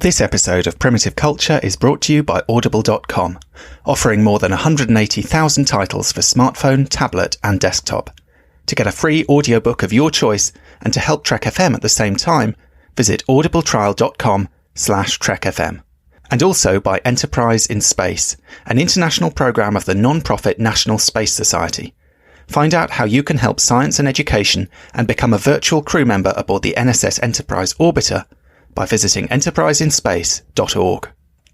This episode of Primitive Culture is brought to you by Audible.com, offering more than 180,000 titles for smartphone, tablet, and desktop. To get a free audiobook of your choice and to help Trek FM at the same time, visit audibletrial.com/trekfm. And also by Enterprise in Space, an international program of the non-profit National Space Society. Find out how you can help science and education and become a virtual crew member aboard the NSS Enterprise Orbiter by visiting enterpriseinspace.org.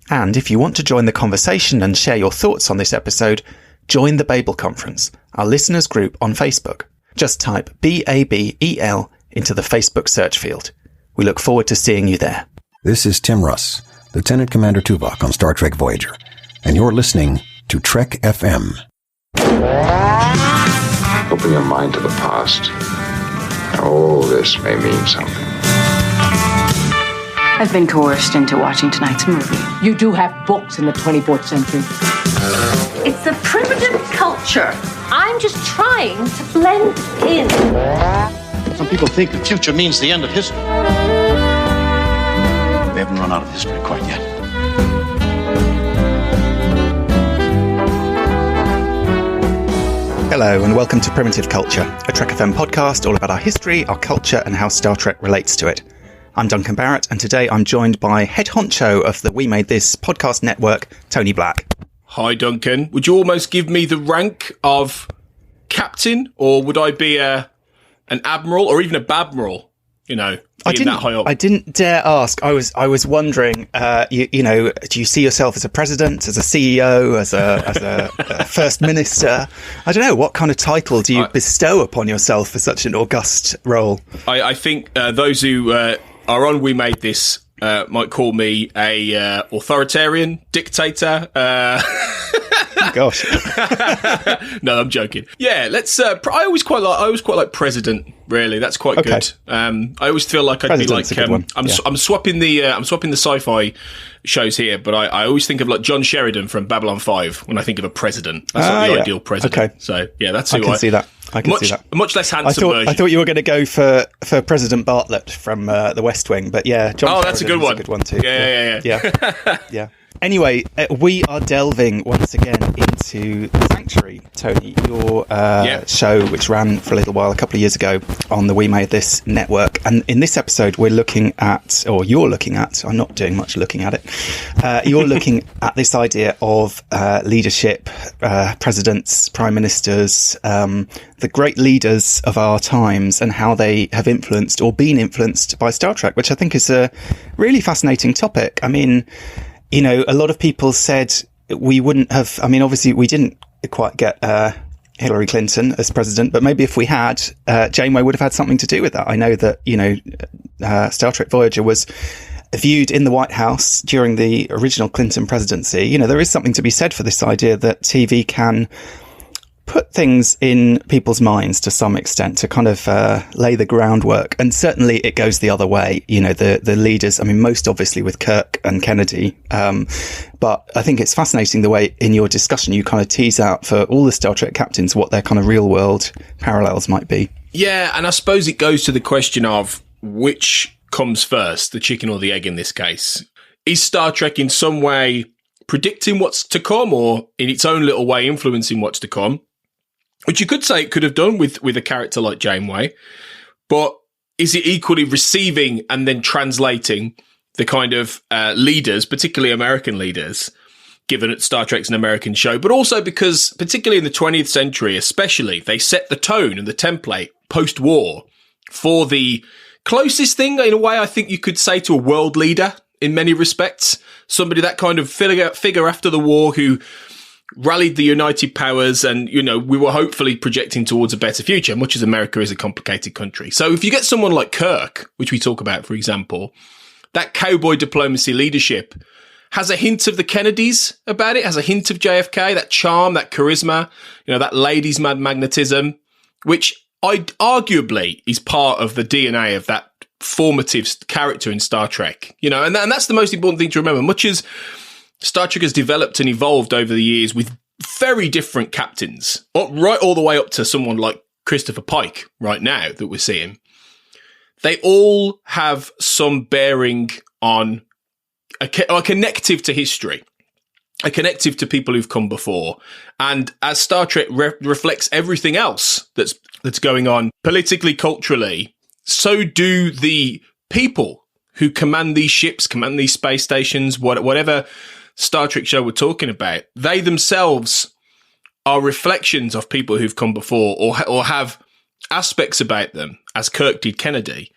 And if you want to join the conversation and share your thoughts on this episode, join the Babel Conference, our listeners group on Facebook. Just type BABEL into the Facebook search field. We look forward to seeing you there. This is Tim Russ, Lieutenant Commander Tuvok on Star Trek Voyager, and you're listening to Trek FM. Open your mind to the past. Oh, this may mean something. I've been coerced into watching tonight's movie. You do have books in the 24th century. It's a primitive culture. I'm just trying to blend in. Some people think the future means the end of history. We haven't run out of history quite yet. Hello and welcome to Primitive Culture, a Trek FM podcast all about our history, our culture and how Star Trek relates to it. I'm Duncan Barrett, and today I'm joined by head honcho of the We Made This podcast network, Tony Black. Hi, Duncan. Would you almost give me the rank of captain, or would I be an admiral, or even a babmiral? You know, being that high up. I didn't dare ask. I was wondering. You know, do you see yourself as a president, as a CEO, as a first minister? I don't know. What kind of title do you bestow upon yourself for such an august role? I think those who are on We Made This might call me a authoritarian dictator. Gosh. No, I'm joking. Yeah, let's. I always quite like president. Really, that's quite good. I always feel like I'd President's be like. I'm swapping the sci-fi shows here, but I always think of like John Sheridan from Babylon 5 when I think of a president. That's like the ideal president. Okay. So yeah, that's who I can see that. I can see that. Much less handsome version. I thought you were going to go for President Bartlett from The West Wing, but yeah, John that's a good one. A good one too. Yeah. Anyway, we are delving once again into Sanctuary, Tony, your show, which ran for a little while, a couple of years ago, on the We Made This network. And in this episode, you're looking at, I'm not doing much looking at it, you're looking at this idea of leadership, presidents, prime ministers, the great leaders of our times and how they have influenced or been influenced by Star Trek, which I think is a really fascinating topic. I mean, you know, a lot of people said we wouldn't have, I mean, obviously we didn't quite get Hillary Clinton as president, but maybe if we had, Janeway would have had something to do with that. I know that, you know, Star Trek Voyager was viewed in the White House during the original Clinton presidency. You know, there is something to be said for this idea that TV can put things in people's minds to some extent to kind of lay the groundwork. And certainly it goes the other way. You know, the leaders, I mean, most obviously with Kirk and Kennedy. But I think it's fascinating the way in your discussion you kind of tease out for all the Star Trek captains what their kind of real world parallels might be. Yeah, and I suppose it goes to the question of which comes first, the chicken or the egg in this case. Is Star Trek in some way predicting what's to come, or in its own little way influencing what's to come? Which you could say it could have done with a character like Janeway, but is it equally receiving and then translating the kind of leaders, particularly American leaders, given that Star Trek's an American show, but also because, particularly in the 20th century especially, they set the tone and the template post-war for the closest thing, in a way, I think you could say to a world leader in many respects. Somebody that kind of figure after the war who rallied the United Powers, and, you know, we were hopefully projecting towards a better future, much as America is a complicated country. So if you get someone like Kirk, which we talk about, for example, that cowboy diplomacy leadership has a hint of the Kennedys about it, has a hint of JFK, that charm, that charisma, you know, that ladies' mad magnetism, which arguably is part of the DNA of that formative character in Star Trek, you know, and that's the most important thing to remember. Much as Star Trek has developed and evolved over the years with very different captains, right all the way up to someone like Christopher Pike right now that we're seeing, they all have some bearing on a connective to history, a connective to people who've come before. And as Star Trek reflects everything else that's going on politically, culturally, so do the people who command these ships, command these space stations, whatever Star Trek show we're talking about. They themselves are reflections of people who've come before, or have aspects about them, as Kirk did Kennedy,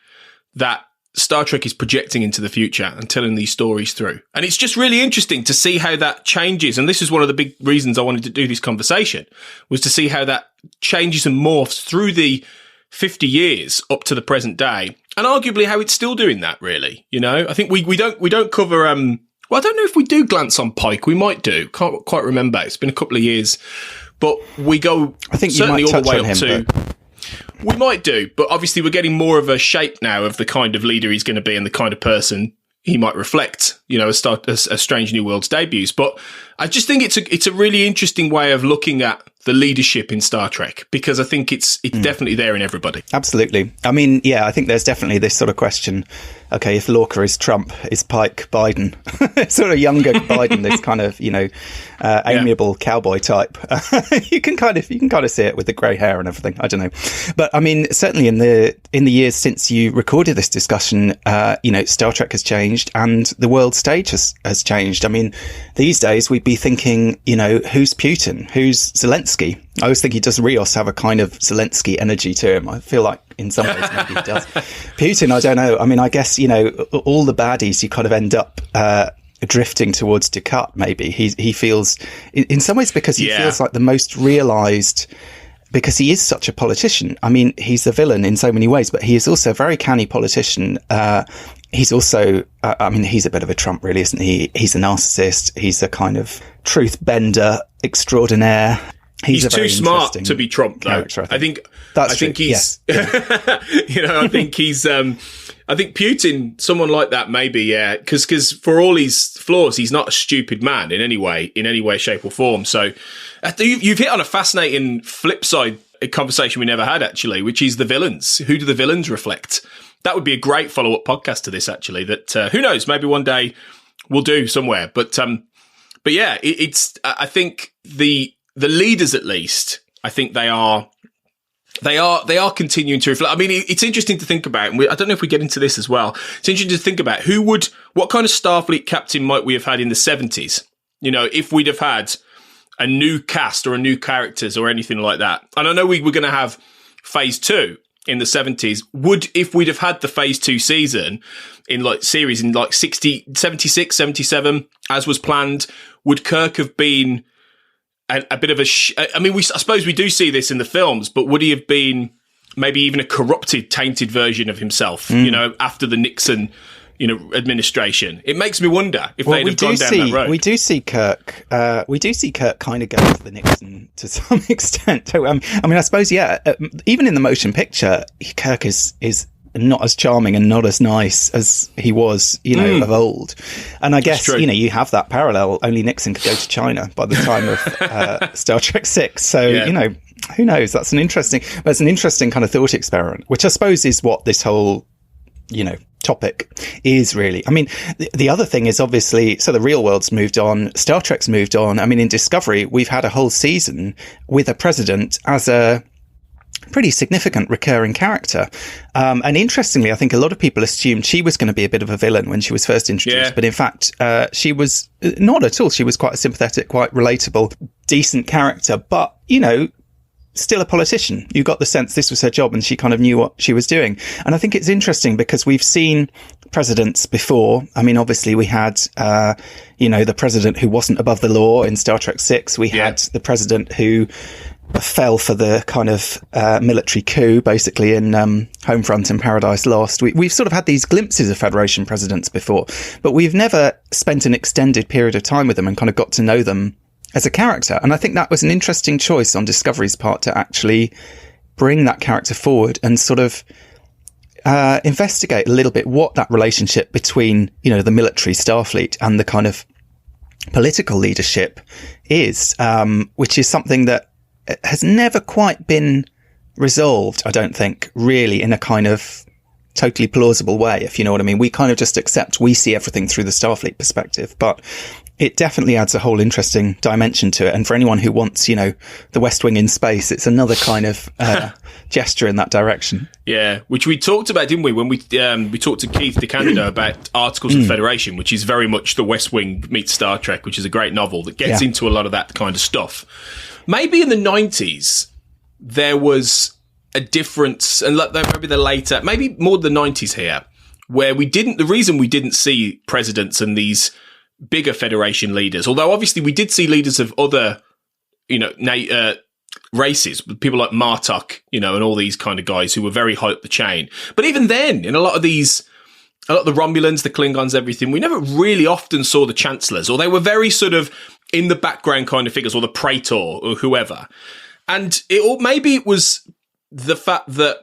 that Star Trek is projecting into the future and telling these stories through. And it's just really interesting to see how that changes. And this is one of the big reasons I wanted to do this conversation, was to see how that changes and morphs through the 50 years up to the present day, and arguably how it's still doing that, really. You know, I think we don't cover, well, I don't know if we do glance on Pike. We might do. Can't quite remember. It's been a couple of years, but we go, I think, certainly you might all the way touch on up him, to... We might do, but obviously we're getting more of a shape now of the kind of leader he's going to be and the kind of person he might reflect, you know, as Strange New Worlds debuts. But I just think it's a really interesting way of looking at the leadership in Star Trek, because I think it's definitely there in everybody. Absolutely. I mean, yeah, I think there's definitely this sort of question. Okay, if Lorca is Trump, is Pike Biden? Sort of younger Biden, this kind of, you know, amiable cowboy type. You can kind of see it with the grey hair and everything. I don't know, but I mean, certainly in the years since you recorded this discussion, you know, Star Trek has changed and the world stage has changed. I mean, these days we'd be thinking, you know, who's Putin? Who's Zelensky? I always think does Rios have a kind of Zelensky energy to him? I feel like in some ways maybe he does. Putin, I don't know. I mean, I guess, you know, all the baddies, you kind of end up drifting towards Descartes, maybe. He feels, in some ways, because he feels like the most realised, because he is such a politician. I mean, he's a villain in so many ways, but he is also a very canny politician. He's also, I mean, he's a bit of a Trump, really, isn't he? He's a narcissist. He's a kind of truth bender extraordinaire. He's too smart to be Trump, though. I think he's, you know, I think Putin, someone like that, maybe, yeah, because for all his flaws, he's not a stupid man in any way, shape or form. So you've hit on a fascinating flip side conversation we never had, actually, which is the villains. Who do the villains reflect? That would be a great follow-up podcast to this, actually, that who knows, maybe one day we'll do somewhere. But yeah, it's, I think the leaders, at least, I think they are continuing to reflect. I mean, it's interesting to think about, and I don't know if we get into this as well. It's interesting to think about what kind of Starfleet captain might we have had in the 70s? You know, if we'd have had a new cast or a new characters or anything like that. And I know we were going to have Phase 2 in the 70s. If we'd have had the Phase 2 season in series in 76, 77, as was planned, would Kirk have been a bit of I mean, I suppose we do see this in the films, but would he have been maybe even a corrupted, tainted version of himself, you know, after the Nixon, you know, administration? It makes me wonder if they'd have gone down that road. We do see Kirk kind of go to the Nixon to some extent. I mean, I suppose, yeah, even in the motion picture, Kirk is not as charming and not as nice as he was, you know, of old. And I guess, you know, you have that parallel. Only Nixon could go to China by the time of Star Trek 6. So, you know, who knows? That's an interesting kind of thought experiment, which I suppose is what this whole, you know, topic is really. I mean, the other thing is obviously, so the real world's moved on, Star Trek's moved on. I mean, in Discovery, we've had a whole season with a president as a pretty significant recurring character. And interestingly, I think a lot of people assumed she was going to be a bit of a villain when she was first introduced. Yeah. But in fact, she was not at all. She was quite a sympathetic, quite relatable, decent character. But, you know, still a politician. You got the sense this was her job and she kind of knew what she was doing. And I think it's interesting because we've seen presidents before. I mean, obviously we had, you know, the president who wasn't above the law in Star Trek 6. We had the president who fell for the kind of military coup, basically, in Homefront and Paradise Lost. We've sort of had these glimpses of Federation presidents before, but we've never spent an extended period of time with them and kind of got to know them as a character. And I think that was an interesting choice on Discovery's part to actually bring that character forward and sort of investigate a little bit what that relationship between, you know, the military Starfleet and the kind of political leadership is, which is something that has never quite been resolved, I don't think, really, in a kind of totally plausible way, if you know what I mean. We kind of just accept, we see everything through the Starfleet perspective, but it definitely adds a whole interesting dimension to it. And for anyone who wants, you know, the West Wing in space, it's another kind of gesture in that direction. Yeah, which we talked about, didn't we, when we talked to Keith DeCandido about Articles of Federation, which is very much the West Wing meets Star Trek, which is a great novel that gets into a lot of that kind of stuff. Maybe in the 90s, there was a difference, and maybe the later, maybe more the 90s here, where the reason we didn't see presidents and these bigger Federation leaders, although obviously we did see leaders of other, you know, races, people like Martok, you know, and all these kind of guys who were very high up the chain. But even then, in a lot of the Romulans, the Klingons, everything, we never really often saw the chancellors, or they were very sort of in the background kind of figures, or the praetor or whoever. And maybe it was the fact that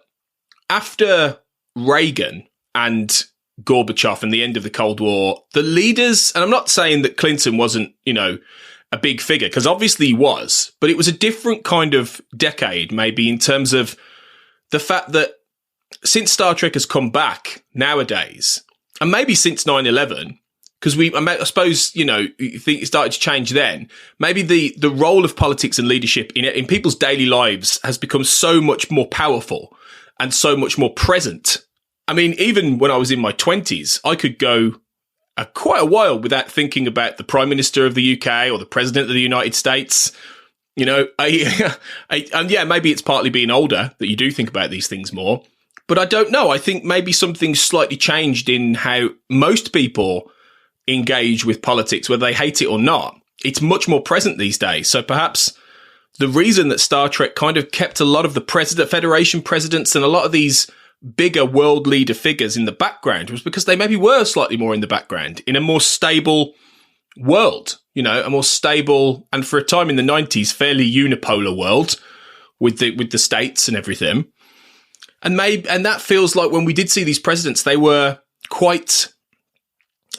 after Reagan and Gorbachev and the end of the Cold War, the leaders, and I'm not saying that Clinton wasn't, you know, a big figure, because obviously he was, but it was a different kind of decade, maybe, in terms of the fact that since Star Trek has come back nowadays, and maybe since 9/11, because I suppose, you know, you think it started to change then. Maybe the role of politics and leadership in people's daily lives has become so much more powerful and so much more present. I mean, even when I was in my 20s, I could go quite a while without thinking about the Prime Minister of the UK or the President of the United States. You know, and yeah, maybe it's partly being older that you do think about these things more. But I don't know. I think maybe something's slightly changed in how most people engage with politics, whether they hate it or not. It's much more present these days. So perhaps the reason that Star Trek kind of kept a lot of the Federation presidents and a lot of these bigger world leader figures in the background was because they maybe were slightly more in the background in a more stable world, you know, a more stable, and for a time in the 90s, fairly unipolar world with the states and everything. And that feels like when we did see these presidents, they were quite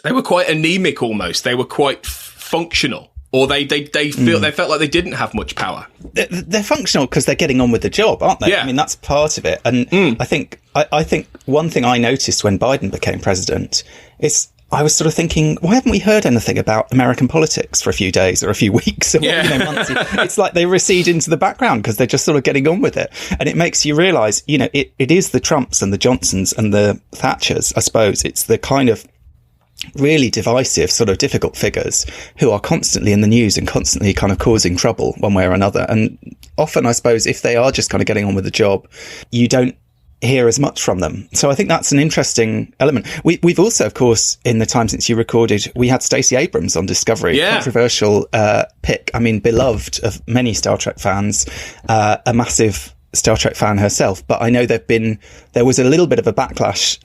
anemic almost. They were quite functional, or they felt like they didn't have much power. They're functional because they're getting on with the job, aren't they? Yeah. I mean, that's part of it. And I think one thing I noticed when Biden became president is I was sort of thinking, why haven't we heard anything about American politics for a few days or a few weeks or months? It's like they recede into the background because they're just sort of getting on with it. And it makes you realise, you know, it is the Trumps and the Johnsons and the Thatchers, I suppose. It's the kind of really divisive, sort of difficult figures who are constantly in the news and constantly kind of causing trouble one way or another. And often, I suppose, if they are just kind of getting on with the job, you don't hear as much from them. So I think that's an interesting element. We've also, of course, in the time since you recorded, we had Stacey Abrams on Discovery. Controversial pick. I mean, beloved of many Star Trek fans, a massive Star Trek fan herself, but I know there was a little bit of a backlash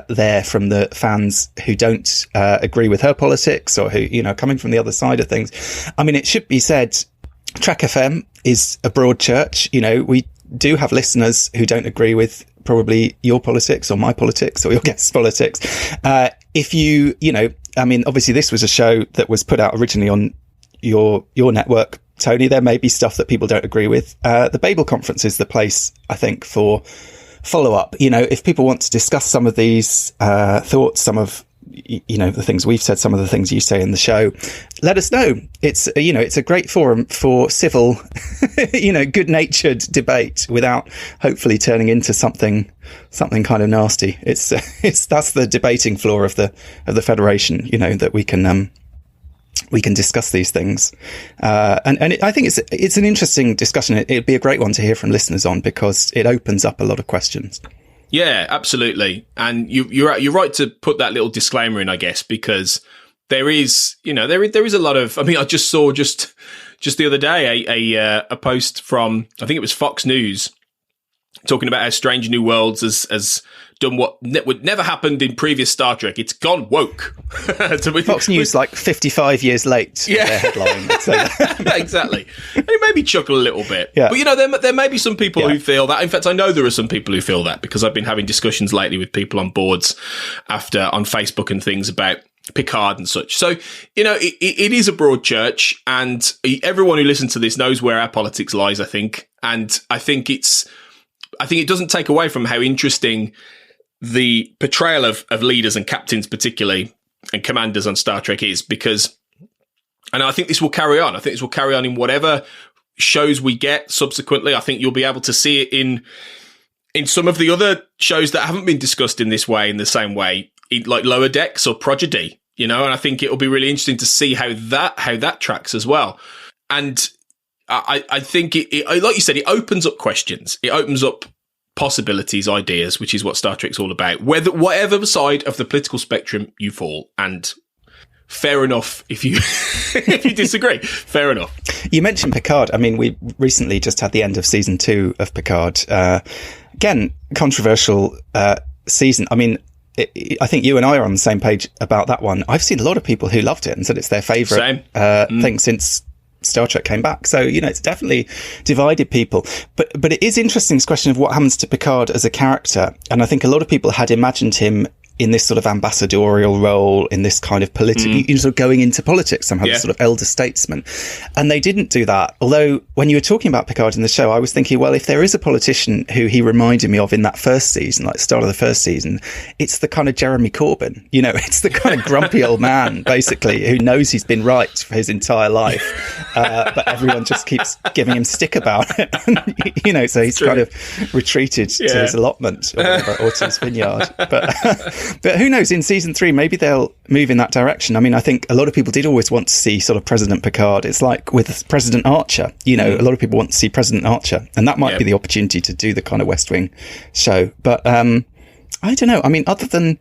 there from the fans who don't agree with her politics, or who, you know, coming from the other side of things. I mean, it should be said, Trek FM is a broad church. You know, we do have listeners who don't agree with probably your politics or my politics or your guest's politics. If you know, I mean, obviously this was a show that was put out originally on your network, Tony. There may be stuff that people don't agree with. The Babel Conference is the place, I think, for follow-up. You know, if people want to discuss some of these thoughts, some of, you know, the things we've said, some of the things you say in the show, let us know. It's, you know, it's a great forum for civil, you know, good-natured debate without hopefully turning into something kind of nasty. It's that's the debating floor of the Federation, you know, that we can discuss these things. I think it's an interesting discussion. It'd be a great one to hear from listeners on, because it opens up a lot of questions. Yeah, absolutely. And you're right to put that little disclaimer in, I guess, because there is, you know, there is a lot of, I mean, I just saw just the other day a post from, I think it was Fox News, talking about how Strange New Worlds has done what would never happened in previous Star Trek. It's gone woke. Fox News, like 55 years late. Yeah, their headline. So. Exactly. It made me chuckle a little bit. Yeah. But you know, there may be some people who feel that. In fact, I know there are some people who feel that, because I've been having discussions lately with people on boards on Facebook and things about Picard and such. So, you know, it is a broad church, and everyone who listens to this knows where our politics lies, I think. And I think it doesn't take away from how interesting the portrayal of leaders and captains particularly, and commanders on Star Trek is, because, and I think this will carry on. I think this will carry on in whatever shows we get subsequently. I think you'll be able to see it in some of the other shows that haven't been discussed in this way, in the same way, like Lower Decks or Prodigy, and I think it'll be really interesting to see how that tracks as well. And I think it, like you said, it opens up questions. It opens up possibilities, ideas, which is what Star Trek's all about. Whatever side of the political spectrum you fall, and fair enough if you if you disagree. Fair enough. You mentioned Picard. I mean, we recently just had the end of season 2 of Picard. Again, controversial season. I mean, I think you and I are on the same page about that one. I've seen a lot of people who loved it and said it's their favourite thing since Star Trek came back. So, it's definitely divided people. But it is interesting, this question of what happens to Picard as a character. And I think a lot of people had imagined him in this sort of ambassadorial role, in this kind of political, sort of going into politics somehow, this sort of elder statesman. And they didn't do that. Although when you were talking about Picard in the show, I was thinking, well, if there is a politician who he reminded me of in that first season, like start of the first season, it's the kind of Jeremy Corbyn, it's the kind of grumpy old man, basically, who knows he's been right for his entire life. But everyone just keeps giving him stick about it. So he's kind of retreated to his allotment or to his vineyard. But who knows, in season 3, maybe they'll move in that direction. I mean, I think a lot of people did always want to see sort of President Picard. It's like with President Archer, a lot of people want to see President Archer, and that might be the opportunity to do the kind of West Wing show. But I don't know. I mean, other than,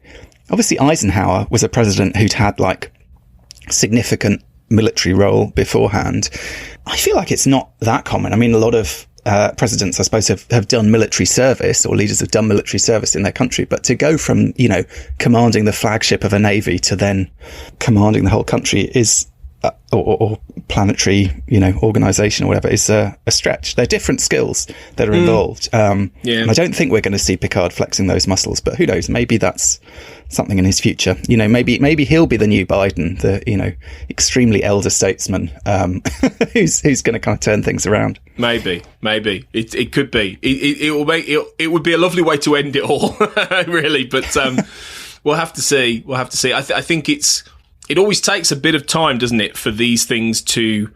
obviously Eisenhower was a president who'd had like significant military role beforehand. I feel like it's not that common. I mean, a lot of presidents, I suppose, have done military service, or leaders have done military service in their country. But to go from, commanding the flagship of a navy to then commanding the whole country is, or planetary, organization or whatever, is a stretch. They're different skills that are involved. And I don't think we're going to see Picard flexing those muscles, but who knows? Maybe that's something in his future. Maybe he'll be the new Biden, the, extremely elder statesman, who's going to kind of turn things around. Maybe it could be. It would be a lovely way to end it all, really. But we'll have to see. I think it always takes a bit of time, doesn't it, for these things to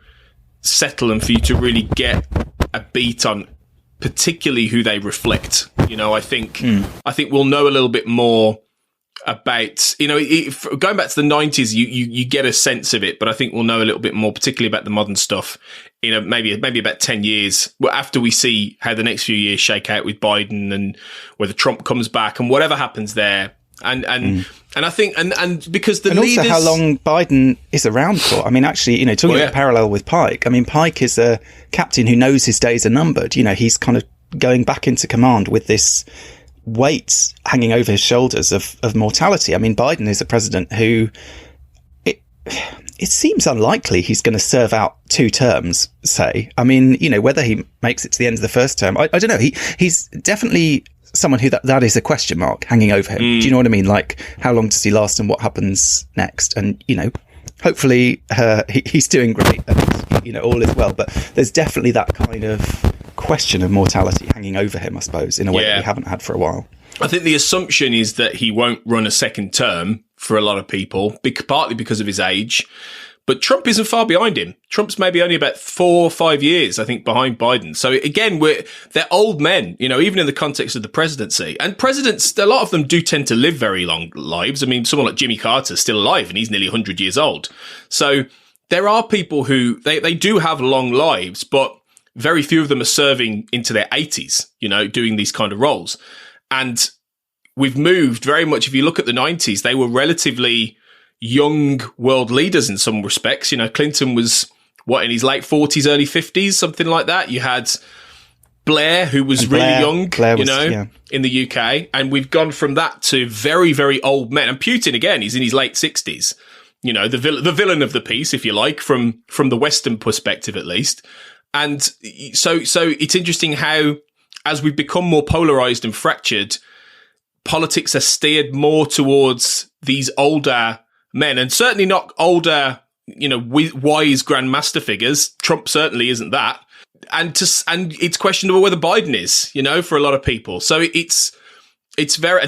settle and for you to really get a beat on, particularly who they reflect. I think we'll know a little bit more about, going back to the 90s, you get a sense of it, but I think we'll know a little bit more, particularly about the modern stuff, maybe about 10 years after we see how the next few years shake out with Biden and whether Trump comes back and whatever happens there. And I think, and because the leaders, also how long Biden is around for. I mean, actually, talking about parallel with Pike, I mean, Pike is a captain who knows his days are numbered. He's kind of going back into command with this weight hanging over his shoulders of mortality. I mean, Biden is a president who it seems unlikely he's going to serve out 2 terms, say. I mean, whether he makes it to the end of the first term, I don't know. He's definitely someone who that is a question mark hanging over him. Do you know what I mean? Like, how long does he last and what happens next? And, hopefully he's doing great and, all is well. But there's definitely that kind of question of mortality hanging over him, I suppose, in a way that we haven't had for a while. I think the assumption is that he won't run a second term for a lot of people, partly because of his age. But Trump isn't far behind him. Trump's maybe only about 4 or 5 years, I think, behind Biden. So again, they're old men, even in the context of the presidency. And presidents, a lot of them do tend to live very long lives. I mean, someone like Jimmy Carter's still alive and he's nearly 100 years old. So there are people who, they do have long lives, but very few of them are serving into their 80s, doing these kind of roles. And we've moved very much, if you look at the 90s, they were relatively young world leaders in some respects. Clinton was in his late 40s, early 50s, something like that. You had Blair, who was really young, in the UK. And we've gone from that to very, very old men. And Putin, again, he's in his late 60s. The villain of the piece, if you like, from the Western perspective, at least. And so it's interesting how, as we've become more polarized and fractured, politics has steered more towards these older men, and certainly not older, wise grandmaster figures. Trump certainly isn't that. And it's questionable whether Biden is, for a lot of people. So It's very,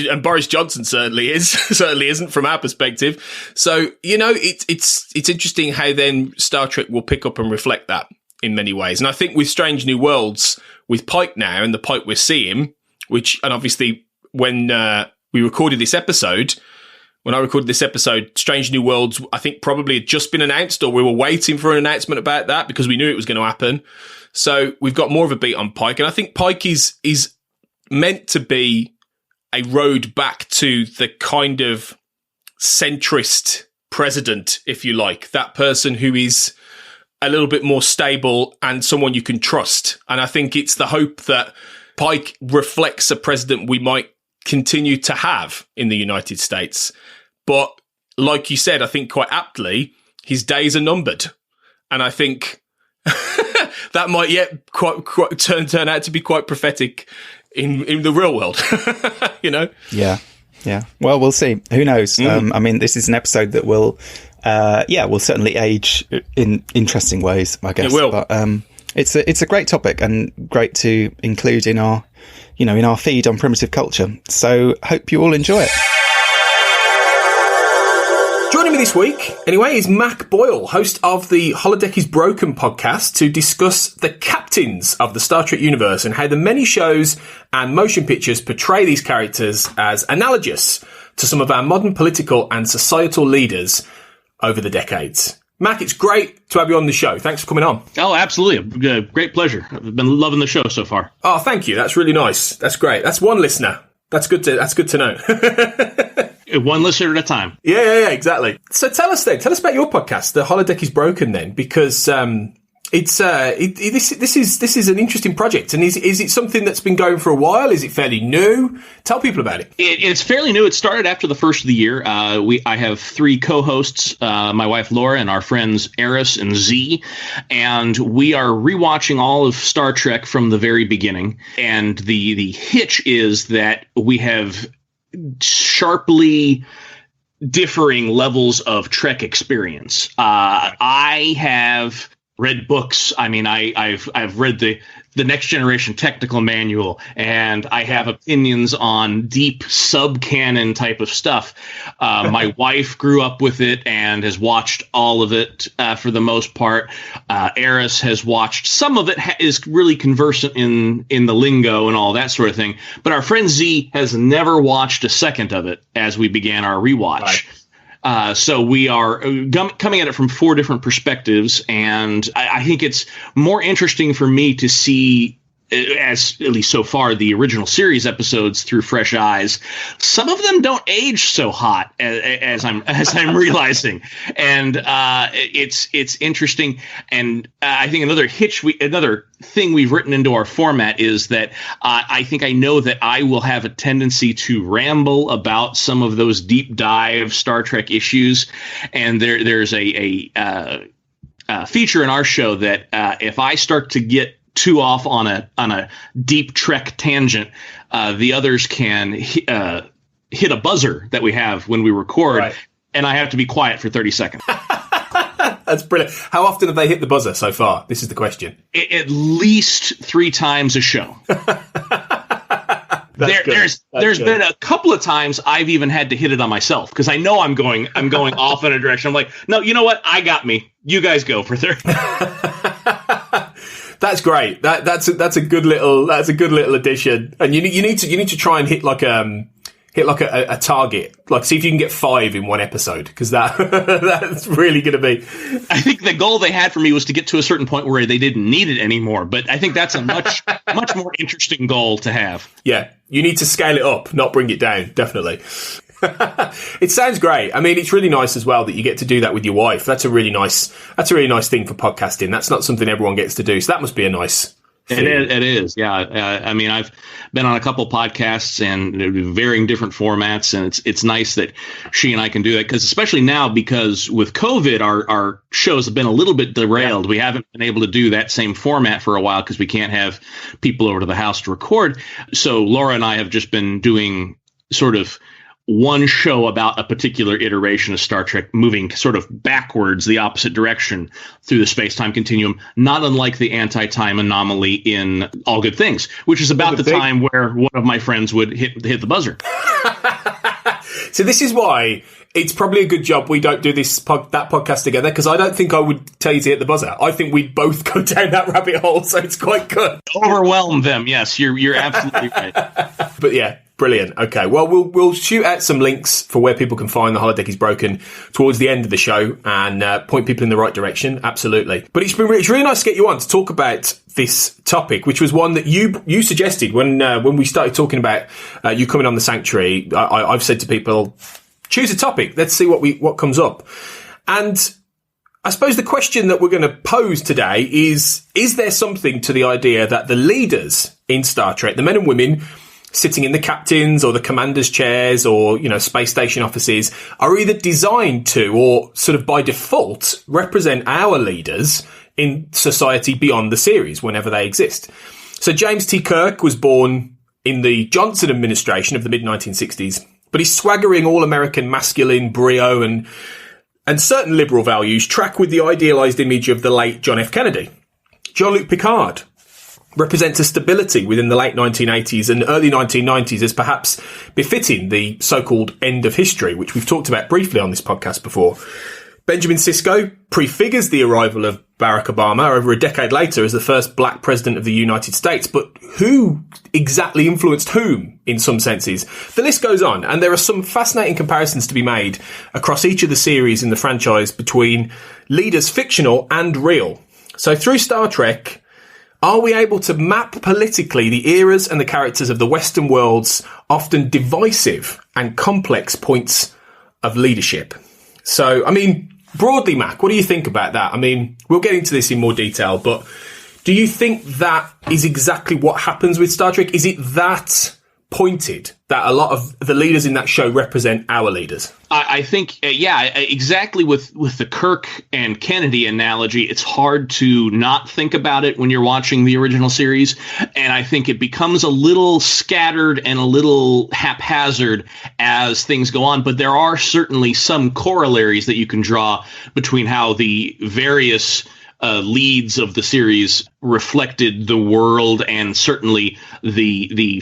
and Boris Johnson certainly isn't from our perspective. So, it's interesting how then Star Trek will pick up and reflect that in many ways. And I think with Strange New Worlds, with Pike now and the Pike we're seeing, and obviously when we recorded this episode, when I recorded this episode, Strange New Worlds, I think probably had just been announced, or we were waiting for an announcement about that because we knew it was going to happen. So we've got more of a beat on Pike. And I think Pike is meant to be a road back to the kind of centrist president, if you like, that person who is a little bit more stable and someone you can trust. And I think it's the hope that Pike reflects a president we might continue to have in the United States. But like you said, I think quite aptly, his days are numbered. And I think that might yet quite turn out to be quite prophetic in the real world, Yeah. Well, we'll see. Who knows? I mean, this is an episode that will certainly age in interesting ways, I guess. It will. But it's a great topic and great to include in our feed on primitive culture. So hope you all enjoy it. Joining me this week, anyway, is Mac Boyle, host of the Holodeck is Broken podcast, to discuss the captains of the Star Trek universe and how the many shows and motion pictures portray these characters as analogous to some of our modern political and societal leaders over the decades. Mac, it's great to have you on the show. Thanks for coming on. Oh, absolutely. Great pleasure. I've been loving the show so far. Oh, thank you. That's really nice. That's great. That's one listener. That's good to know. One listener at a time. Yeah, exactly. So tell us about your podcast, The Holodeck is Broken, then, because this is an interesting project. And is it something that's been going for a while? Is it fairly new? Tell people about it. It's fairly new. It started after the first of the year. I have three co-hosts, my wife Laura and our friends Eris and Z, and we are rewatching all of Star Trek from the very beginning. And the hitch is that we have sharply differing levels of Trek experience. I have read books. I mean, I've read the Next Generation Technical Manual, and I have opinions on deep sub-canon type of stuff. My wife grew up with it and has watched all of it for the most part. Eris has watched some of it, is really conversant in the lingo and all that sort of thing. But our friend Z has never watched a second of it as we began our rewatch. Right. So we are coming at it from four different perspectives, and I think it's more interesting for me to see, as at least so far, the original series episodes through fresh eyes. Some of them don't age so hot as I'm realizing, and it's interesting. And I think another thing we've written into our format is that I think I know that I will have a tendency to ramble about some of those deep dive Star Trek issues, and there's a feature in our show that if I start to get too off on a deep Trek tangent, the others can hit a buzzer that we have when we record, right, and I have to be quiet for 30 seconds. That's brilliant. How often have they hit the buzzer so far? This is the question. At least 3 times a show. There's been a couple of times I've even had to hit it on myself because I know I'm going off in a direction. I'm like, no, you know what? I got me. You guys go for 30. That's great. That's a good little addition. And you need to try and hit like a target. Like, see if you can get 5 in one episode, because that's really going to be. I think the goal they had for me was to get to a certain point where they didn't need it anymore. But I think that's a much more interesting goal to have. Yeah, you need to scale it up, not bring it down. Definitely. It sounds great. I mean, it's really nice as well that you get to do that with your wife. That's a really nice thing for podcasting. That's not something everyone gets to do. So that must be a nice thing. It is. Yeah. I mean, I've been on a couple podcasts and varying different formats, and it's nice that she and I can do that, because especially now, because with COVID, our shows have been a little bit derailed. Yeah. We haven't been able to do that same format for a while because we can't have people over to the house to record. So Laura and I have just been doing sort of one show about a particular iteration of Star Trek moving sort of backwards, the opposite direction through the space-time continuum, not unlike the anti-time anomaly in All Good Things, which is about the time where one of my friends would hit the buzzer. So this is why it's probably a good job we don't do that podcast together, because I don't think I would tell you to hit the buzzer. I think we'd both go down that rabbit hole, so it's quite good. Overwhelm them, yes, you're absolutely right. But yeah, brilliant. Okay, well, we'll shoot out some links for where people can find The Holodeck is Broken towards the end of the show and point people in the right direction. Absolutely. But it's really nice to get you on to talk about this topic, which was one that you suggested when we started talking about you coming on the Sanctuary. I've said to people, choose a topic. Let's see what comes up. And I suppose the question that we're going to pose today is there something to the idea that the leaders in Star Trek, the men and women sitting in the captains or the commanders' chairs or, space station offices, are either designed to or sort of by default represent our leaders in society beyond the series whenever they exist? So James T. Kirk was born in the Johnson administration of the mid-1960s, but his swaggering all-American masculine brio and certain liberal values track with the idealised image of the late John F. Kennedy. Jean-Luc Picard represents a stability within the late 1980s and early 1990s as perhaps befitting the so-called end of history, which we've talked about briefly on this podcast before. Benjamin Sisko prefigures the arrival of Barack Obama over a decade later as the first black president of the United States. But who exactly influenced whom in some senses? The list goes on, and there are some fascinating comparisons to be made across each of the series in the franchise between leaders fictional and real. So through Star Trek, are we able to map politically the eras and the characters of the Western world's often divisive and complex points of leadership? So, broadly, Mac, what do you think about that? We'll get into this in more detail, but do you think that is exactly what happens with Star Trek? Is it that pointed that a lot of the leaders in that show represent our leaders? I think, exactly. With the Kirk and Kennedy analogy, it's hard to not think about it when you're watching the original series. And I think it becomes a little scattered and a little haphazard as things go on. But there are certainly some corollaries that you can draw between how the various leads of the series reflected the world and certainly the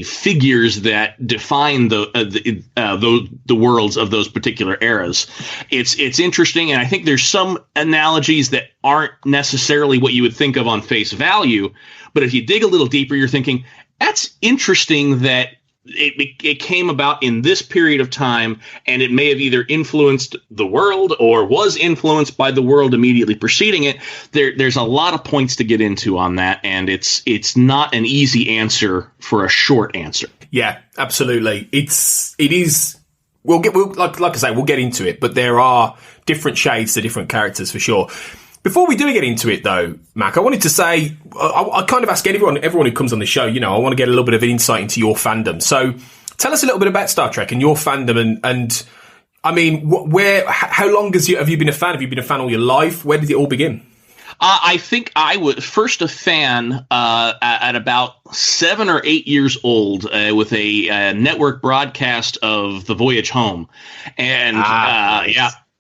figures that define the worlds of those particular eras. It's interesting, and I think there's some analogies that aren't necessarily what you would think of on face value, but if you dig a little deeper, you're thinking, that's interesting that it came about in this period of time, and it may have either influenced the world or was influenced by the world immediately preceding it. There's a lot of points to get into on that, and it's not an easy answer for a short answer. Yeah, absolutely. It is. Like I say, we'll get into it, but there are different shades to different characters for sure. Before we do get into it, though, Mac, I wanted to say, I kind of ask everyone who comes on the show, I want to get a little bit of an insight into your fandom. So tell us a little bit about Star Trek and your fandom. And how long have you been a fan? Have you been a fan all your life? Where did it all begin? I think I was first a fan at about 7 or 8 years old with a network broadcast of The Voyage Home. And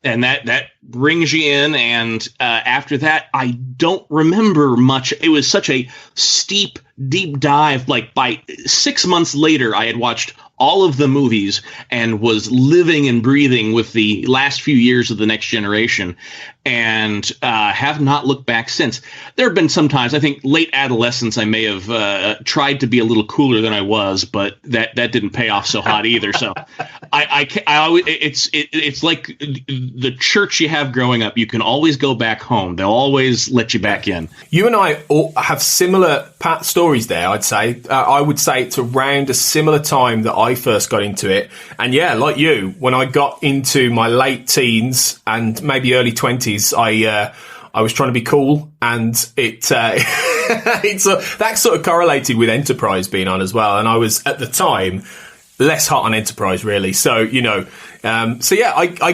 and that brings you in, and after that, I don't remember much. It was such a steep, deep dive. Like by 6 months later, I had watched all of the movies and was living and breathing with the last few years of The Next Generation, and have not looked back since. There have been some times, I think late adolescence, I may have tried to be a little cooler than I was, but that didn't pay off so hot either. So it's like the church you have growing up. You can always go back home. They'll always let you back in. You and I all have similar stories there, I'd say. I would say it's around a similar time that I first got into it. And yeah, like you, when I got into my late teens and maybe early 20s, I was trying to be cool, and that sort of correlated with Enterprise being on as well. And I was at the time less hot on Enterprise, really. So I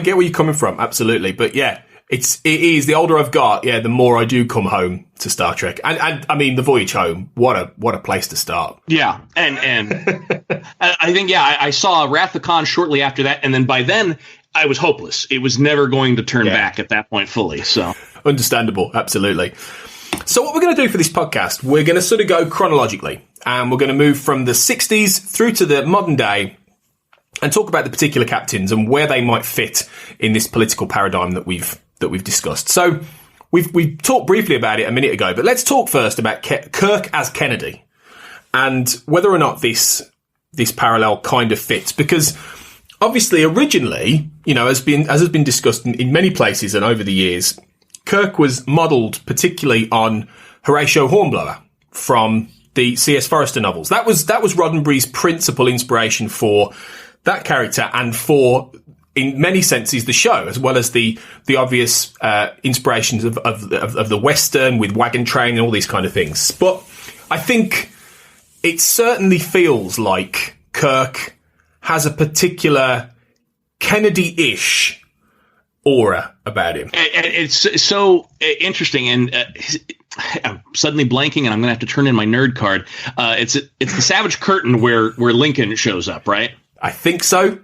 get where you're coming from, absolutely. But yeah, It is. The older I've got, the more I do come home to Star Trek. And I mean, the voyage home, what a place to start. Yeah. And I think, I saw Wrath of Khan shortly after that. And then by then, I was hopeless. It was never going to turn back at that point fully. So understandable. Absolutely. So what we're going to do for this podcast, we're going to sort of go chronologically. And we're going to move from the 60s through to the modern day and talk about the particular captains and where they might fit in this political paradigm that we've discussed. So we've talked briefly about it a minute ago, but let's talk first about Kirk as Kennedy and whether or not this parallel kind of fits. Because obviously, originally, as has been discussed in many places and over the years, Kirk was modelled particularly on Horatio Hornblower from the C.S. Forester novels. That was Roddenberry's principal inspiration for that character and for, in many senses, the show, as well as the obvious inspirations of the Western with Wagon Train and all these kind of things. But I think it certainly feels like Kirk has a particular Kennedy-ish aura about him. It's so interesting, and I'm suddenly blanking, and I'm going to have to turn in my nerd card. It's the Savage Curtain where Lincoln shows up, right? I think so.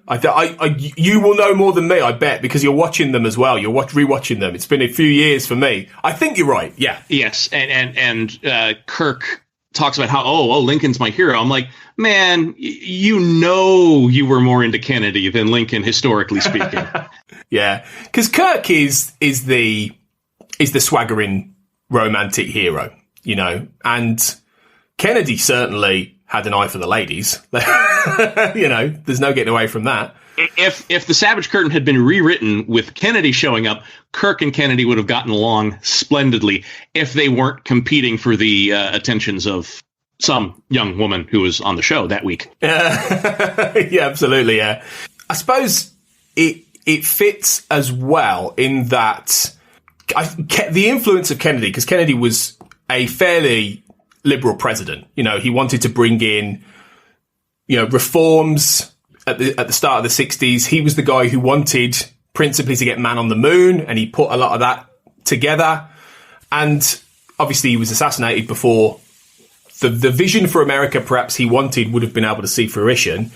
You will know more than me, I bet, because you're watching them as well. You're rewatching them. It's been a few years for me. I think you're right. Yeah. Yes, and Kirk talks about how Lincoln's my hero. I'm like, man, you were more into Kennedy than Lincoln, historically speaking. Yeah, because Kirk is the swaggering romantic hero, and Kennedy certainly had an eye for the ladies. There's no getting away from that. If the Savage Curtain had been rewritten with Kennedy showing up, Kirk and Kennedy would have gotten along splendidly if they weren't competing for the attentions of some young woman who was on the show that week. Yeah, absolutely. Yeah, I suppose it fits as well in that the influence of Kennedy, because Kennedy was a fairly liberal president. He wanted to bring in, reforms at the start of the 60s. He was the guy who wanted principally to get man on the moon, and he put a lot of that together. And obviously he was assassinated before the vision for America perhaps he wanted would have been able to see fruition.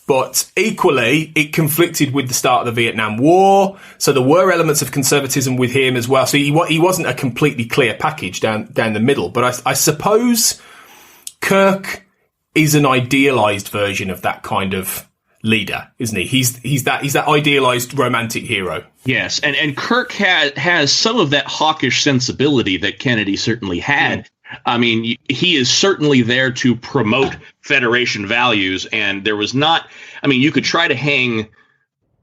But equally, it conflicted with the start of the Vietnam War. So there were elements of conservatism with him as well. So he wasn't a completely clear package down the middle. But I suppose Kirk is an idealized version of that kind of leader, isn't he? He's that idealized romantic hero. Yes, and Kirk has some of that hawkish sensibility that Kennedy certainly had. I mean, he is certainly there to promote Federation values, and there was not. I mean, you could try to hang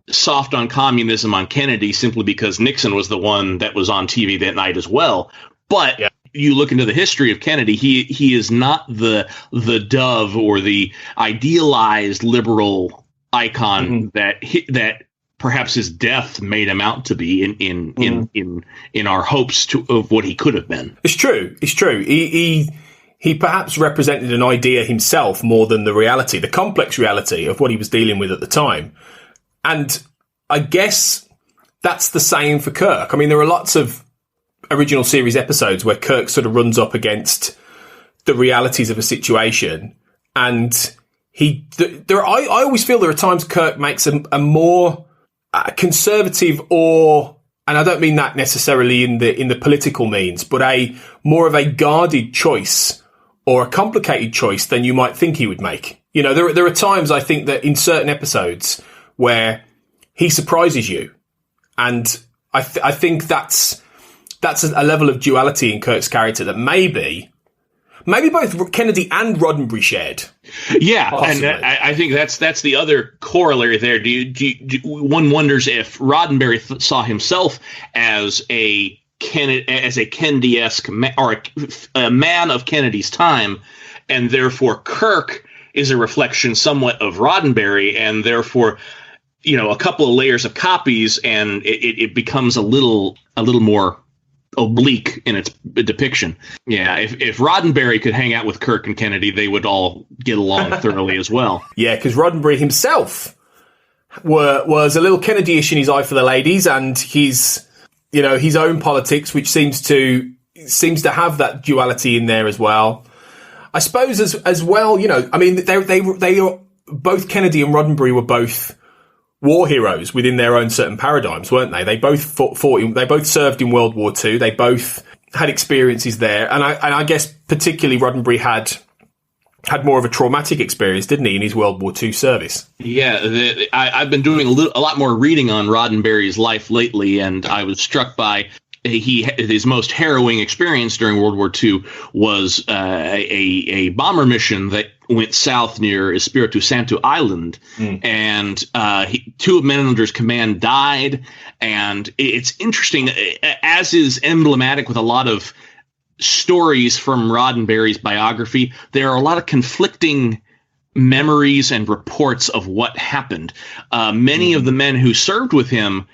soft on communism on Kennedy simply because Nixon was the one that was on TV that night as well. But you look into the history of Kennedy, he is not the dove or the idealized liberal icon that perhaps his death made him out to be in our hopes of what he could have been. It's true. He perhaps represented an idea himself more than the reality, the complex reality of what he was dealing with at the time. And I guess that's the same for Kirk. I mean, there are lots of original series episodes where Kirk sort of runs up against the realities of a situation, and I always feel there are times Kirk makes a more conservative, and I don't mean that necessarily in the political means, but a more of a guarded choice or a complicated choice than you might think he would make. There are times I think that in certain episodes where he surprises you, and I think that's a level of duality in Kirk's character that maybe both Kennedy and Roddenberry shared. Yeah, possibly. And I think that's the other corollary there. One wonders if Roddenberry saw himself as a Kennedy-esque or a man of Kennedy's time, and therefore Kirk is a reflection somewhat of Roddenberry, and therefore, a couple of layers of copies, and it becomes a little more oblique in its depiction. Yeah, if Roddenberry could hang out with Kirk and Kennedy, they would all get along thoroughly as well. Yeah, because Roddenberry himself was a little Kennedy-ish in his eye for the ladies, and his his own politics, which seems to have that duality in there as well. I suppose as well, they are both Kennedy and Roddenberry were both war heroes within their own certain paradigms, weren't they? They both they both served in World War II. They both had experiences there, and I guess particularly Roddenberry had more of a traumatic experience, didn't he, in his World War II service? Yeah, I've been doing a lot more reading on Roddenberry's life lately, and I was struck by his most harrowing experience during World War II was a bomber mission that went south near Espiritu Santo Island, and 2 of men under his command died. And it's interesting, as is emblematic with a lot of stories from Roddenberry's biography, there are a lot of conflicting memories and reports of what happened. Many of the men who served with him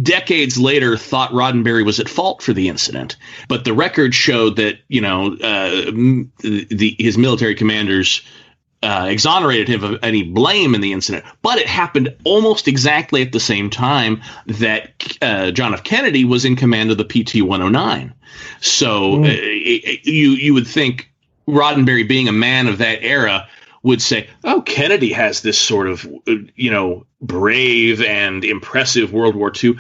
decades later thought Roddenberry was at fault for the incident, but the record showed that his military commanders exonerated him of any blame in the incident. But it happened almost exactly at the same time that John F. Kennedy was in command of the PT-109. So you would think Roddenberry, being a man of that era, would say, oh, Kennedy has this sort of, brave and impressive World War II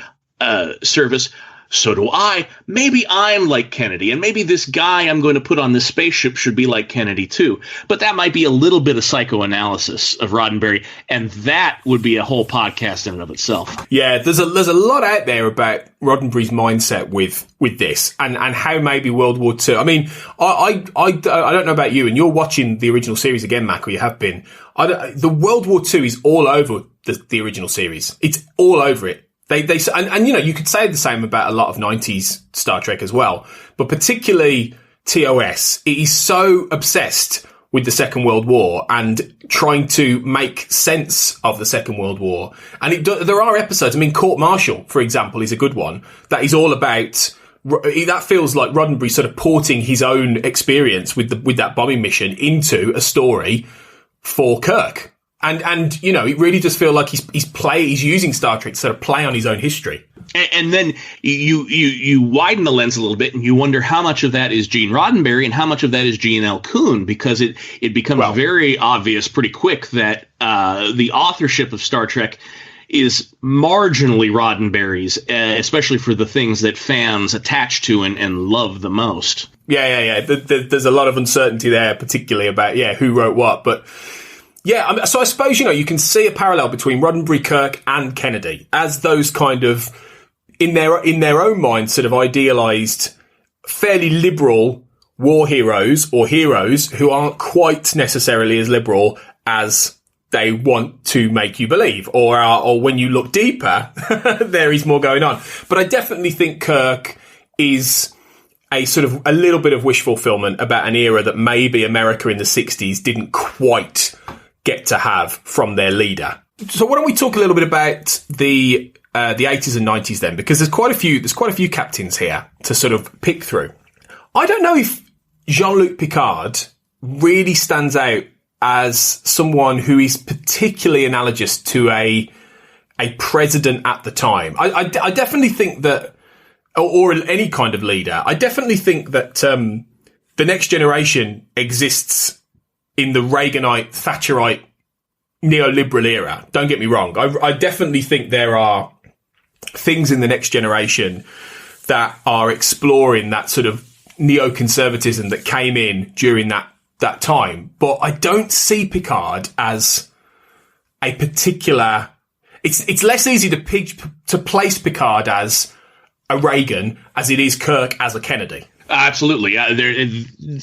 service. So do I. Maybe I'm like Kennedy, and maybe this guy I'm going to put on this spaceship should be like Kennedy too. But that might be a little bit of psychoanalysis of Roddenberry, and that would be a whole podcast in and of itself. Yeah, there's a lot out there about Roddenberry's mindset with this, and how maybe World War II. I mean, I don't know about you, and you're watching the original series again, Mac, or you have been. The World War II is all over the original series. It's all over it. They you could say the same about a lot of 90s Star Trek as well, but particularly TOS. It is so obsessed with the Second World War and trying to make sense of the Second World War. And there are episodes. I mean, Court Martial, for example, is a good one that is all about. That feels like Roddenberry sort of porting his own experience with that bombing mission into a story for Kirk. And it really does feel like he's using Star Trek to sort of play on his own history. And then you widen the lens a little bit, and you wonder how much of that is Gene Roddenberry and how much of that is Gene L. Kuhn, because it becomes very obvious pretty quick that the authorship of Star Trek is marginally Roddenberry's, especially for the things that fans attach to and love the most. Yeah. There's a lot of uncertainty there, particularly about who wrote what, but. Yeah, so I suppose, you can see a parallel between Roddenberry, Kirk, and Kennedy as those kind of, in their own minds, sort of idealised, fairly liberal war heroes or heroes who aren't quite necessarily as liberal as they want to make you believe, or when you look deeper, there is more going on. But I definitely think Kirk is a sort of a little bit of wish fulfillment about an era that maybe America in the 60s didn't quite get to have from their leader. So why don't we talk a little bit about the 80s and 90s then, because there's quite a few captains here to sort of pick through. I don't know if Jean-Luc Picard really stands out as someone who is particularly analogous to a president at the time. I definitely think that, or any kind of leader, I definitely think that the next generation exists in the Reaganite, Thatcherite, neoliberal era. Don't get me wrong. I definitely think there are things in the next generation that are exploring that sort of neoconservatism that came in during that time. But I don't see Picard as a particular. It's less easy to place Picard as a Reagan as it is Kirk as a Kennedy. Absolutely.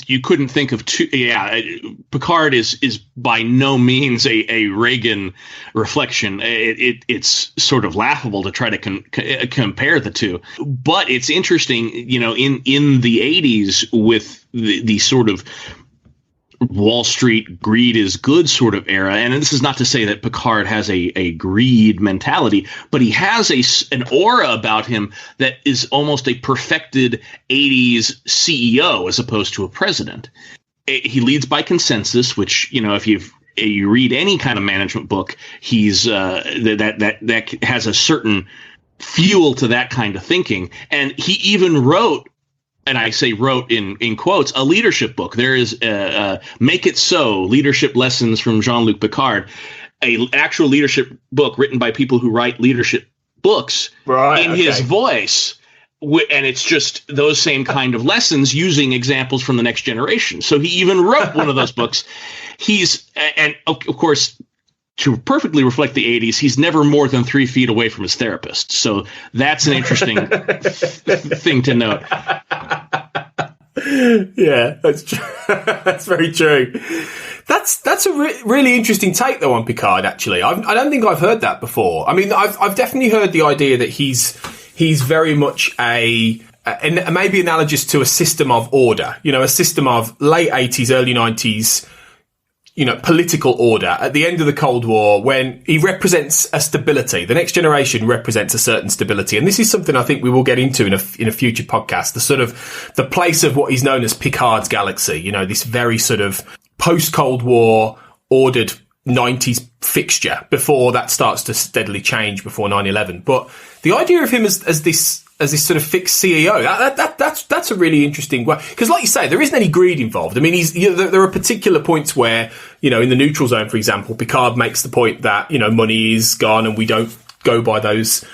You couldn't think of two. Yeah, Picard is by no means a Reagan reflection. It's sort of laughable to try to compare the two. But it's interesting, in the 80s with the sort of Wall Street greed is good sort of era. And this is not to say that Picard has a greed mentality, but he has an aura about him that is almost a perfected 80s CEO as opposed to a president. He leads by consensus, which, if you read any kind of management book, he's that has a certain fuel to that kind of thinking. And he even wrote, and I say wrote in quotes, a leadership book. There is Make It So, Leadership Lessons from Jean-Luc Picard, an actual leadership book written by people who write leadership books his voice. And it's just those same kind of lessons using examples from the next generation. So he even wrote one of those books. And of course, to perfectly reflect the 80s, he's never more than 3 feet away from his therapist. So that's an interesting thing to note. Yeah, that's true. That's very true. That's a really interesting take, though, on Picard, actually. I don't think I've heard that before. I mean, I've definitely heard the idea that he's very much maybe analogous to a system of order, a system of late 80s, early 90s, political order at the end of the Cold War, when he represents a stability. The next generation represents a certain stability. And this is something I think we will get into in a future podcast, the sort of the place of what is known as Picard's galaxy, this very sort of post-Cold War ordered 90s fixture before that starts to steadily change before 9/11. But the idea of him as this sort of fixed CEO, that's a really interesting way. Because like you say, there isn't any greed involved. I mean, there are particular points where, in the neutral zone, for example, Picard makes the point that, money is gone and we don't go by those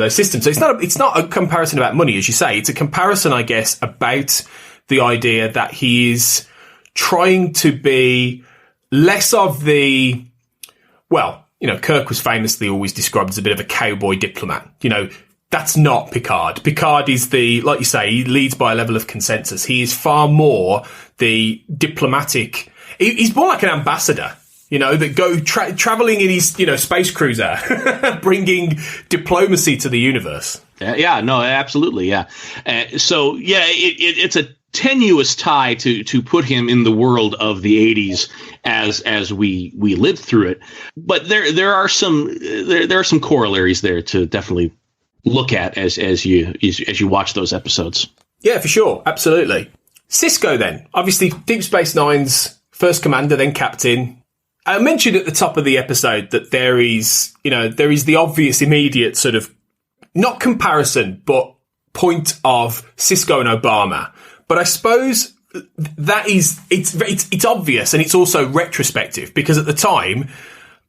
systems. So it's not a comparison about money, as you say. It's a comparison, I guess, about the idea that he is trying to be less of the, Kirk was famously always described as a bit of a cowboy diplomat. That's not Picard. Picard is like you say, he leads by a level of consensus. He is far more the diplomatic. He's more like an ambassador, that go traveling in his, space cruiser, bringing diplomacy to the universe. Yeah, no, absolutely. Yeah. It's a tenuous tie to put him in the world of the 80s as we lived through it. But there are some corollaries there to definitely look at as you watch those episodes. Yeah, for sure. Absolutely. Sisko then, obviously Deep Space Nine's first commander, then captain. I mentioned at the top of the episode that there is the obvious immediate sort of not comparison, but point of Sisko and Obama. But I suppose that it's obvious, and it's also retrospective, because at the time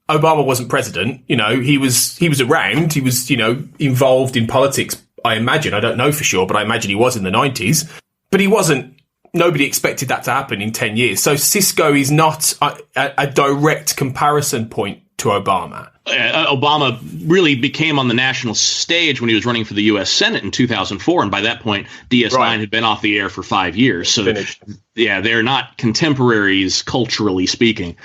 Obama wasn't president. He was around. He was involved in politics. I imagine. I don't know for sure, but I imagine he was in the 90s. But he wasn't. Nobody expected that to happen in 10 years. So Sisko is not a direct comparison point to Obama. Obama really became on the national stage when he was running for the U.S. Senate in 2004. And by that point, DS9 had been off the air for 5 years. So, they're not contemporaries, culturally speaking.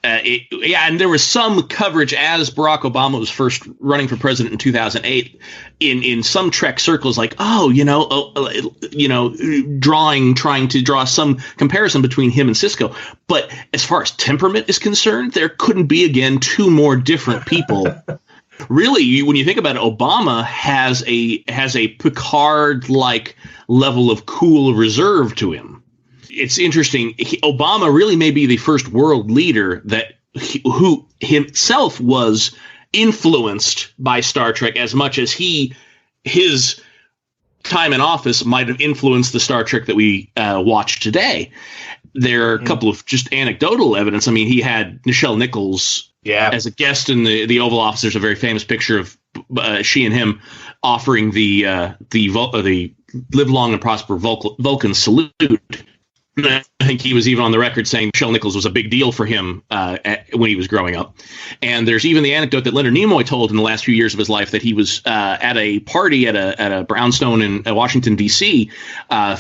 And there was some coverage as Barack Obama was first running for president in 2008 in some Trek circles, like, trying to draw some comparison between him and Sisko. But as far as temperament is concerned, there couldn't be, again, two more different people. Really, when you think about it, Obama has a Picard-like level of cool reserve to him. It's interesting. Obama really may be the first world leader who himself was influenced by Star Trek as much as his time in office might have influenced the Star Trek that we watch today. There are a couple of just anecdotal evidence. I mean, he had Nichelle Nichols as a guest in the Oval Office. There's a very famous picture of she and him offering the "Live Long and Prosper" Vulcan salute. I think he was even on the record saying Nichelle Nichols was a big deal for him when he was growing up. And there's even the anecdote that Leonard Nimoy told in the last few years of his life that he was at a party at a brownstone in Washington, D.C. I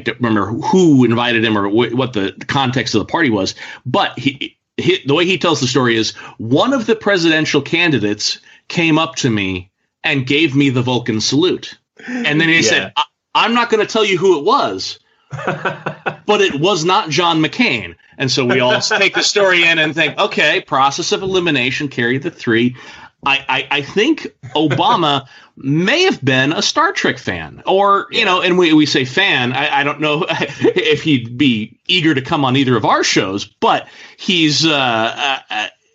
don't remember who invited him or what the context of the party was. But the way he tells the story is one of the presidential candidates came up to me and gave me the Vulcan salute. And then he said, I'm not going to tell you who it was. But it was not John McCain. And so we all take the story in and think, okay, process of elimination, carry the 3. I think Obama may have been a Star Trek fan, or, and we say fan. I don't know if he'd be eager to come on either of our shows, but he's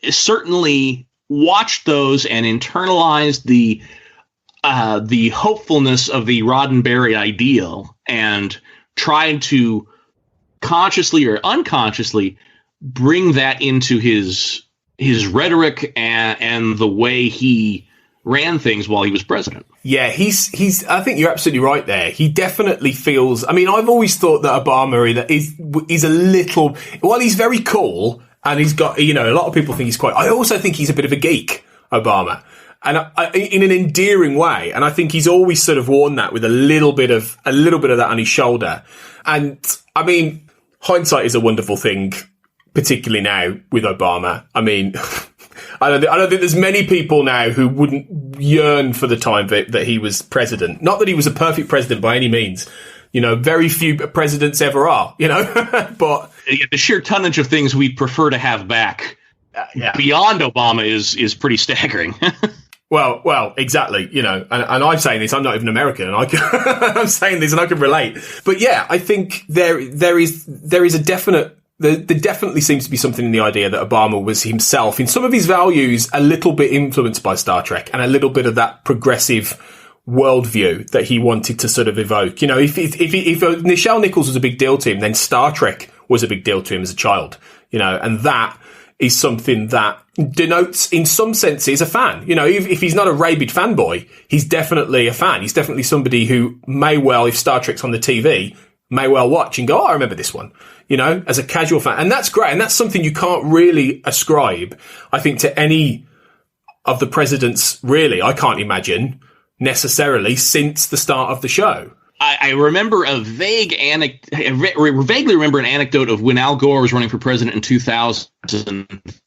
certainly watched those and internalized the the hopefulness of the Roddenberry ideal and tried to consciously or unconsciously bring that into his rhetoric and the way he ran things while he was president. Yeah, he's. I think you're absolutely right there. He definitely feels. I mean, I've always thought that Obama is a little. While he's very cool and he's got, a lot of people think he's quite. I also think he's a bit of a geek, Obama, and in an endearing way. And I think he's always sort of worn that with a little bit of that on his shoulder. And I mean, hindsight is a wonderful thing, particularly now with Obama. I mean. I don't think there's many people now who wouldn't yearn for the time that he was president. Not that he was a perfect president by any means. Very few presidents ever are, but the sheer tonnage of things we'd prefer to have back beyond Obama is pretty staggering. Well, exactly. And I'm saying this, I'm not even American, and I'm saying this and I can relate. But yeah, I think there is a definite. There definitely seems to be something in the idea that Obama was himself, in some of his values, a little bit influenced by Star Trek and a little bit of that progressive worldview that he wanted to sort of evoke. If Nichelle Nichols was a big deal to him, then Star Trek was a big deal to him as a child. And that is something that denotes, in some senses, a fan. If he's not a rabid fanboy, he's definitely a fan. He's definitely somebody who may well, if Star Trek's on the TV, may well watch and go, oh, I remember this one, as a casual fan. And that's great. And that's something you can't really ascribe, I think, to any of the presidents, really. I can't imagine necessarily since the start of the show. I remember I vaguely remember an anecdote of when Al Gore was running for president in 2000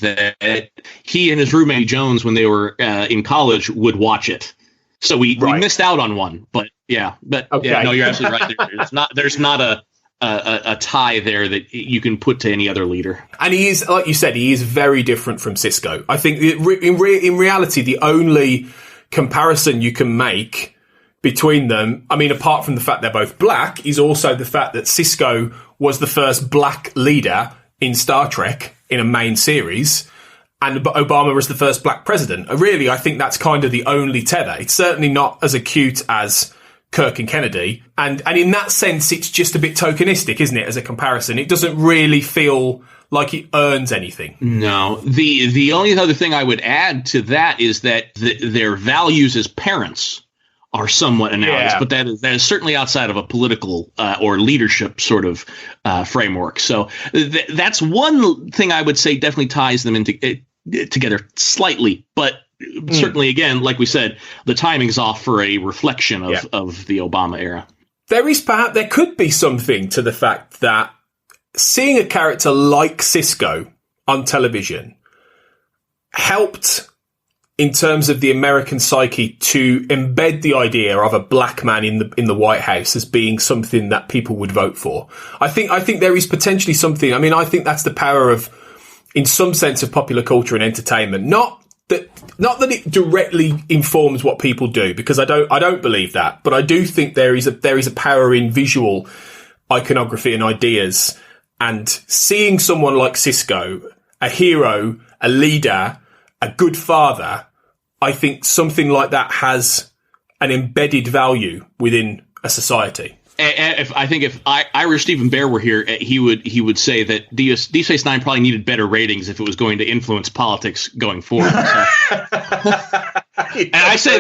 that he and his roommate Jones, when they were in college, would watch it. So we missed out on one, but yeah, okay. Yeah, no, you're absolutely right. There's not a tie there that you can put to any other leader. And he is, like you said, he is very different from Sisko. I think in reality, the only comparison you can make between them, I mean, apart from the fact they're both black, is also the fact that Sisko was the first black leader in Star Trek in a main series. And Obama was the first black president. Really, I think that's kind of the only tether. It's certainly not as acute as Kirk and Kennedy. And in that sense, it's just a bit tokenistic, isn't it, as a comparison? It doesn't really feel like it earns anything. No. The only other thing I would add to that is that their values as parents are somewhat analogous, but that is certainly outside of a political or leadership sort of framework. So that's one thing I would say definitely ties them together slightly, but certainly, again, like we said, the timing's off for a reflection of the Obama era. There could be something to the fact that seeing a character like Sisko on television helped in terms of the American psyche to embed the idea of a black man in the White House as being something that people would vote for. I think there is potentially something. I mean, I think that's the power of, in some sense, of popular culture and entertainment. Not that it directly informs what people do, because I don't believe that, but I do think there is a power in visual iconography and ideas. And seeing someone like Sisko, a hero, a leader, a good father, I think something like that has an embedded value within a society. And if Irish Stephen Bear were here, he would say that Deep Space Nine probably needed better ratings if it was going to influence politics going forward. So. And I say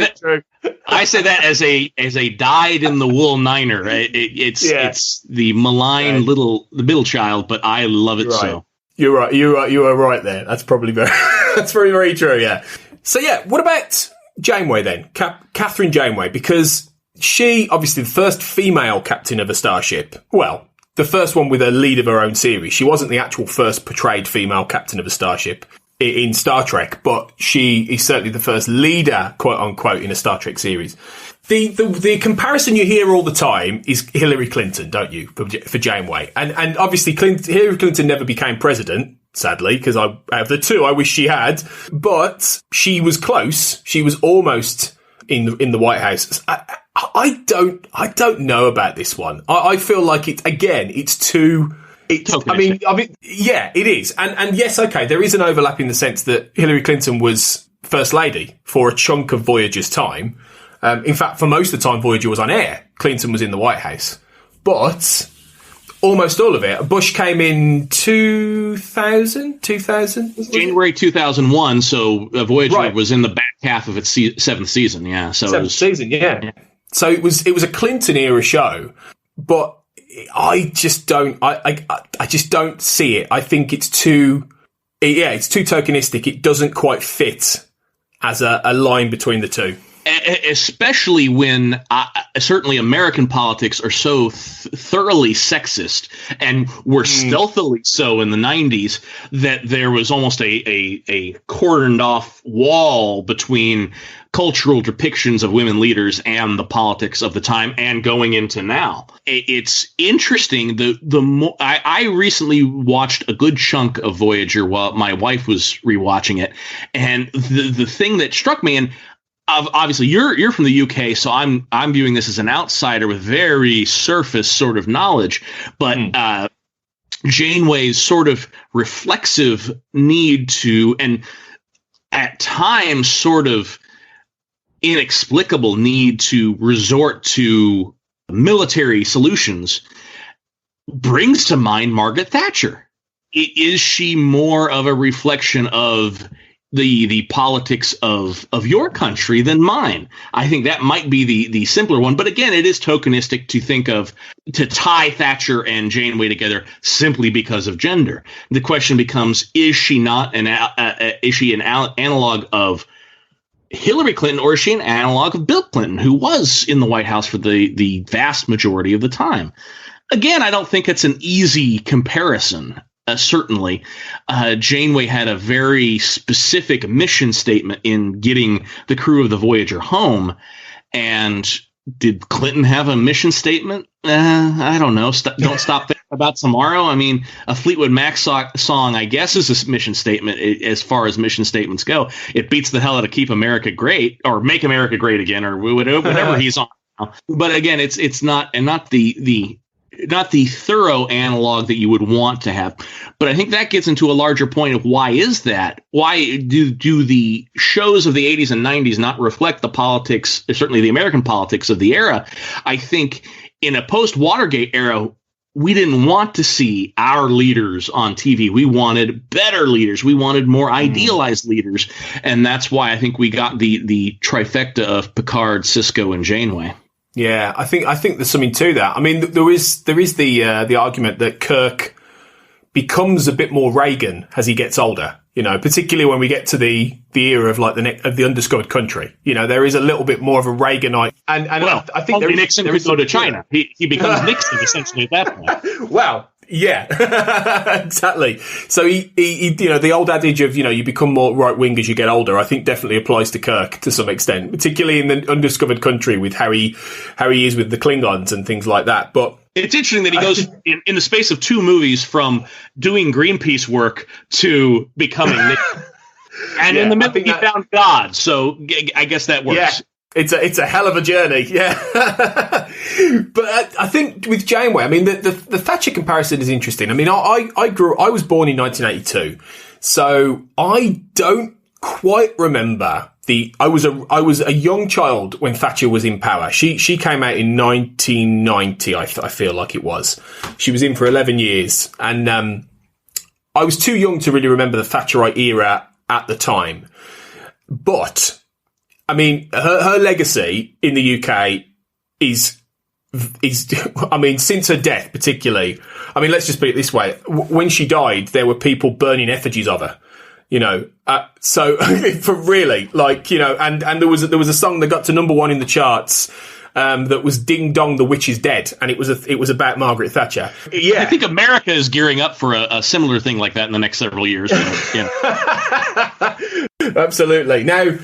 that as a dyed in the wool Niner. It's the malign the middle child, but I love it so. You're right. You are right there. That's probably that's very, very true. Yeah. So yeah, what about Janeway then? Catherine Janeway, because she, obviously the first female captain of a starship. Well, the first one with a lead of her own series. She wasn't the actual first portrayed female captain of a starship in Star Trek, but she is certainly the first leader, quote unquote, in a Star Trek series. The comparison you hear all the time is Hillary Clinton, don't you, for Janeway? And obviously Hillary Clinton never became president, sadly, because out of the two, I wish she had. But she was close. She was almost in the White House. I don't know about this one. I feel like it's too. I mean, yeah, it is. And yes, okay, there is an overlap in the sense that Hillary Clinton was First Lady for a chunk of Voyager's time. In fact, for most of the time Voyager was on air, Clinton was in the White House. But almost all of it. Bush came in 2000? January 2001, so Voyager was in the back half of its seventh season, yeah. So seventh season, yeah. So it was a Clinton-era show, but I just don't see it. I think it's too tokenistic. It doesn't quite fit as a line between the two. Especially when certainly American politics are so thoroughly sexist and were stealthily so in the 90s that there was almost a cordoned off wall between cultural depictions of women leaders and the politics of the time and going into now. It's interesting. I recently watched a good chunk of Voyager while my wife was rewatching it, and the thing that struck me, and obviously you're from the UK, so I'm viewing this as an outsider with very surface sort of knowledge, but Janeway's sort of reflexive need to, and at times sort of inexplicable need to resort to military solutions, brings to mind Margaret Thatcher. Is she more of a reflection of the politics of your country than mine? I think that might be the simpler one. But again, it is tokenistic to tie Thatcher and Janeway together simply because of gender. The question becomes, is she not an analog of Hillary Clinton, or is she an analog of Bill Clinton, who was in the White House for the vast majority of the time? Again, I don't think it's an easy comparison. Certainly, Janeway had a very specific mission statement in getting the crew of the Voyager home. And did Clinton have a mission statement? I don't know. Don't stop thinking about tomorrow. I mean, a Fleetwood Mac song, I guess, is a mission statement as far as mission statements go. It beats the hell out of Keep America Great or Make America Great Again or whatever he's on now. But again, it's not the thorough analog that you would want to have. But I think that gets into a larger point of why is that? Why do the shows of the 80s and 90s not reflect the politics, certainly the American politics of the era? I think in a post-Watergate era, we didn't want to see our leaders on TV. We wanted better leaders. We wanted more idealized leaders. And that's why I think we got the trifecta of Picard, Sisko, and Janeway. Yeah, I think there's something to that. I mean, there is the argument that Kirk becomes a bit more Reagan as he gets older. You know, particularly when we get to the era of like of the undiscovered country. You know, there is a little bit more of a Reaganite, and well, I think Nixon could go to China. He becomes Nixon essentially at that point. Well, yeah, exactly. So he, you know, the old adage of, you know, you become more right wing as you get older, I think definitely applies to Kirk to some extent, particularly in the undiscovered country with how he is with the Klingons and things like that. But it's interesting that he goes in the space of 2 movies from doing Greenpeace work to becoming Nixon. And in the middle, he found God. So I guess that works. Yeah. It's a hell of a journey, yeah. But I think with Janeway, I mean, the Thatcher comparison is interesting. I mean, I was born in 1982, so I don't quite remember I was a young child when Thatcher was in power. She came out in 1990, I feel like it was. She was in for 11 years, and I was too young to really remember the Thatcherite era at the time. But I mean, her legacy in the UK is, I mean, since her death particularly, I mean, let's just put it this way. When she died, there were people burning effigies of her, you know, so for really, like, you know, and there was a song that got to #1 in the charts, that was Ding Dong, the Witch is Dead. And it was about Margaret Thatcher. Yeah. I think America is gearing up for a similar thing like that in the next several years. Yeah. Absolutely. Now,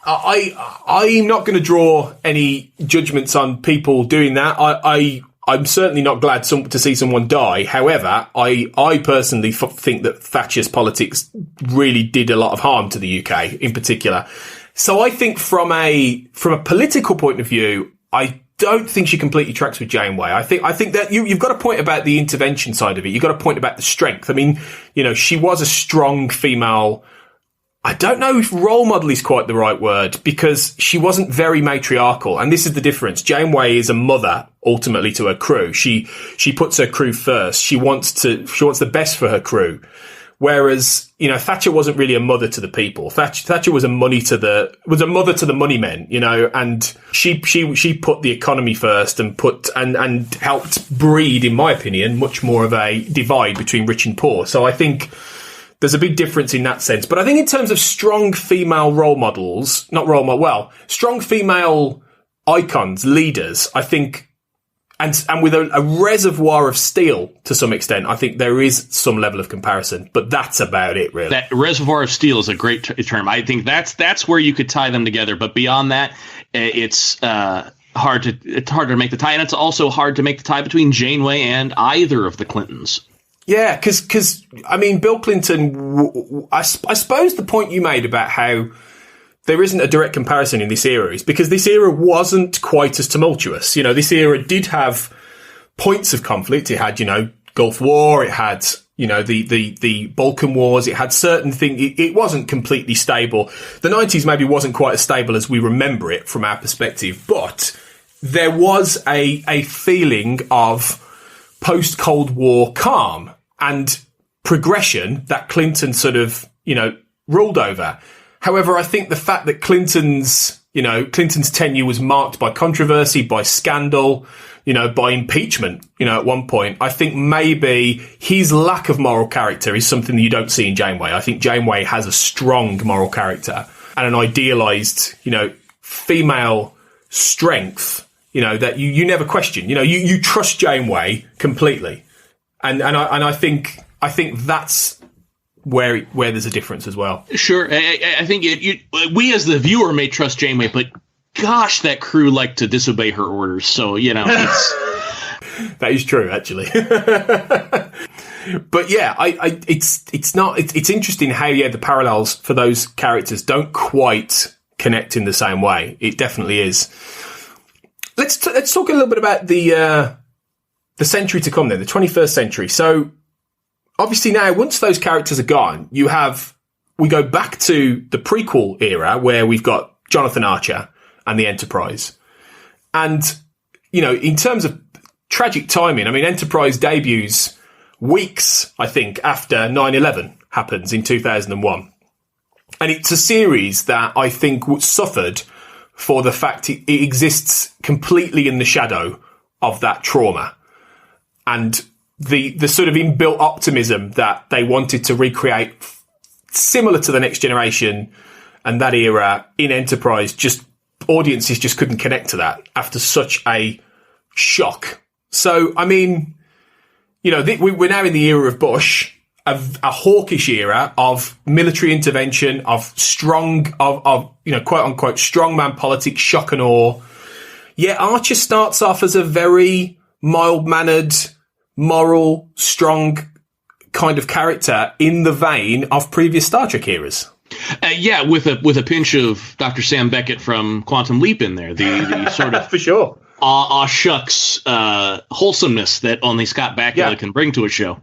I'm not going to draw any judgments on people doing that. I'm certainly not glad to see someone die. However, I personally think that Thatcher's politics really did a lot of harm to the UK in particular. So I think from a political point of view, I don't think she completely tracks with Janeway. I think that you've got a point about the intervention side of it. You've got a point about the strength. I mean, you know, she was a strong female I don't know if role model is quite the right word, because she wasn't very matriarchal. And this is the difference. Janeway is a mother, ultimately, to her crew. She puts her crew first. She wants the best for her crew. Whereas, you know, Thatcher wasn't really a mother to the people. Thatcher was a mother to the money men, you know, and she put the economy first and helped breed, in my opinion, much more of a divide between rich and poor. So I think there's a big difference in that sense. But I think in terms of strong female strong female icons, leaders, I think, and with a reservoir of steel to some extent, I think there is some level of comparison. But that's about it, really. That reservoir of steel is a great term. I think that's where you could tie them together. But beyond that, it's hard to make the tie. And it's also hard to make the tie between Janeway and either of the Clintons. Yeah, because I mean, Bill Clinton, I suppose the point you made about how there isn't a direct comparison in this era is because this era wasn't quite as tumultuous. You know, this era did have points of conflict. It had, you know, Gulf War. It had, you know, the Balkan Wars. It had certain things. It wasn't completely stable. The 90s maybe wasn't quite as stable as we remember it from our perspective, but there was a feeling of post-Cold War calm and progression that Clinton sort of, you know, ruled over. However, I think the fact that Clinton's tenure was marked by controversy, by scandal, you know, by impeachment, you know, at one point, I think maybe his lack of moral character is something that you don't see in Janeway. I think Janeway has a strong moral character and an idealized, you know, female strength, you know, that you never question. You know, you trust Janeway completely. And I think that's where there's a difference as well. Sure. I think we as the viewer may trust Janeway, but gosh, that crew like to disobey her orders. So, you know, that is true, actually. But yeah, it's interesting how, the parallels for those characters don't quite connect in the same way. It definitely is. Let's talk a little bit about the century to come then, the 21st century. So obviously now, once those characters are gone, we go back to the prequel era where we've got Jonathan Archer and the Enterprise. And, you know, in terms of tragic timing, I mean, Enterprise debuts weeks, I think, after 9/11 happens in 2001. And it's a series that I think suffered for the fact it exists completely in the shadow of that trauma. And the sort of inbuilt optimism that they wanted to recreate, similar to the Next Generation and that era in Enterprise, audiences just couldn't connect to that after such a shock. So, I mean, you know, we're now in the era of Bush, a hawkish era of military intervention, of you know, quote unquote, strongman politics, shock and awe. Yet Archer starts off as a very mild-mannered, moral, strong kind of character in the vein of previous Star Trek eras. With a pinch of Dr. Sam Beckett from Quantum Leap in there, the sort of for sure shucks wholesomeness that only Scott Bakula can bring to a show.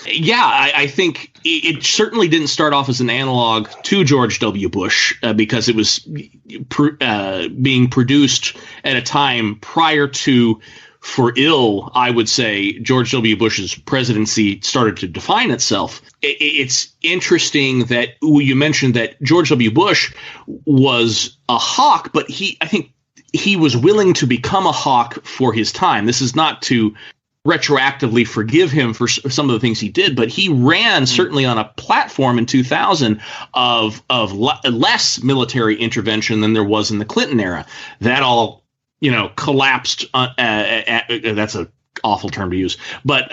I think it certainly didn't start off as an analog to George W. Bush because it was being produced at a time prior to, for ill, I would say, George W. Bush's presidency started to define itself. It's interesting that you mentioned that George W. Bush was a hawk, but I think he was willing to become a hawk for his time. This is not to retroactively forgive him for some of the things he did, but he ran certainly on a platform in 2000 of less military intervention than there was in the Clinton era. That all, you know, collapsed. That's an awful term to use, but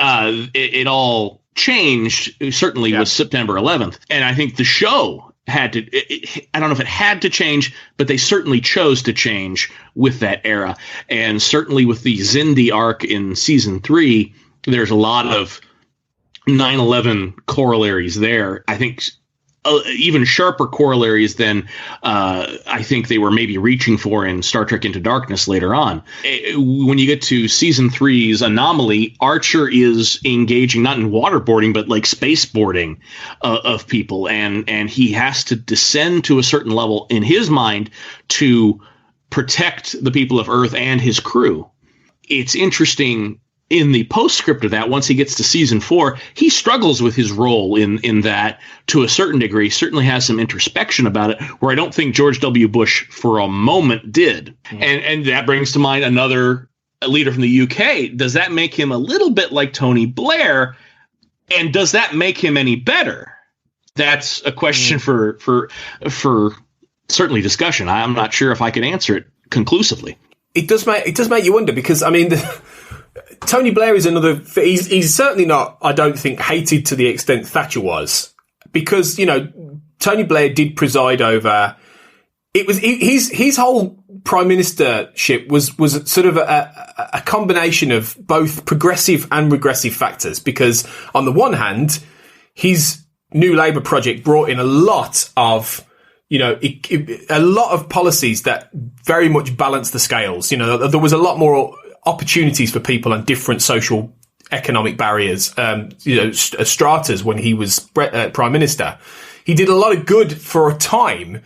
it all changed certainly with September 11th. And I think the show had to, I don't know if it had to change, but they certainly chose to change with that era. And certainly with the Xindi arc in season 3, there's a lot of 9/11 corollaries there. I think even sharper corollaries than I think they were maybe reaching for in Star Trek Into Darkness later on. When you get to season 3's Anomaly, Archer is engaging not in waterboarding, but like spaceboarding of people. And he has to descend to a certain level in his mind to protect the people of Earth and his crew. It's interesting. In the postscript of that, once he gets to season 4, he struggles with his role in that to a certain degree, certainly has some introspection about it, where I don't think George W. Bush for a moment did. And that brings to mind another leader from the UK. Does that make him a little bit like Tony Blair? And does that make him any better? That's a question for certainly discussion. I'm not sure if I can answer it conclusively. It does make you wonder, because, I mean, Tony Blair is another. He's certainly not, I don't think, hated to the extent Thatcher was, because, you know, Tony Blair did preside over. It was his whole prime ministership was sort of a combination of both progressive and regressive factors, because on the one hand, his New Labour project brought in a lot of, you know, a lot of policies that very much balanced the scales. You know, there was a lot more opportunities for people on different social economic barriers, you know, stratas when he was prime minister. He did a lot of good for a time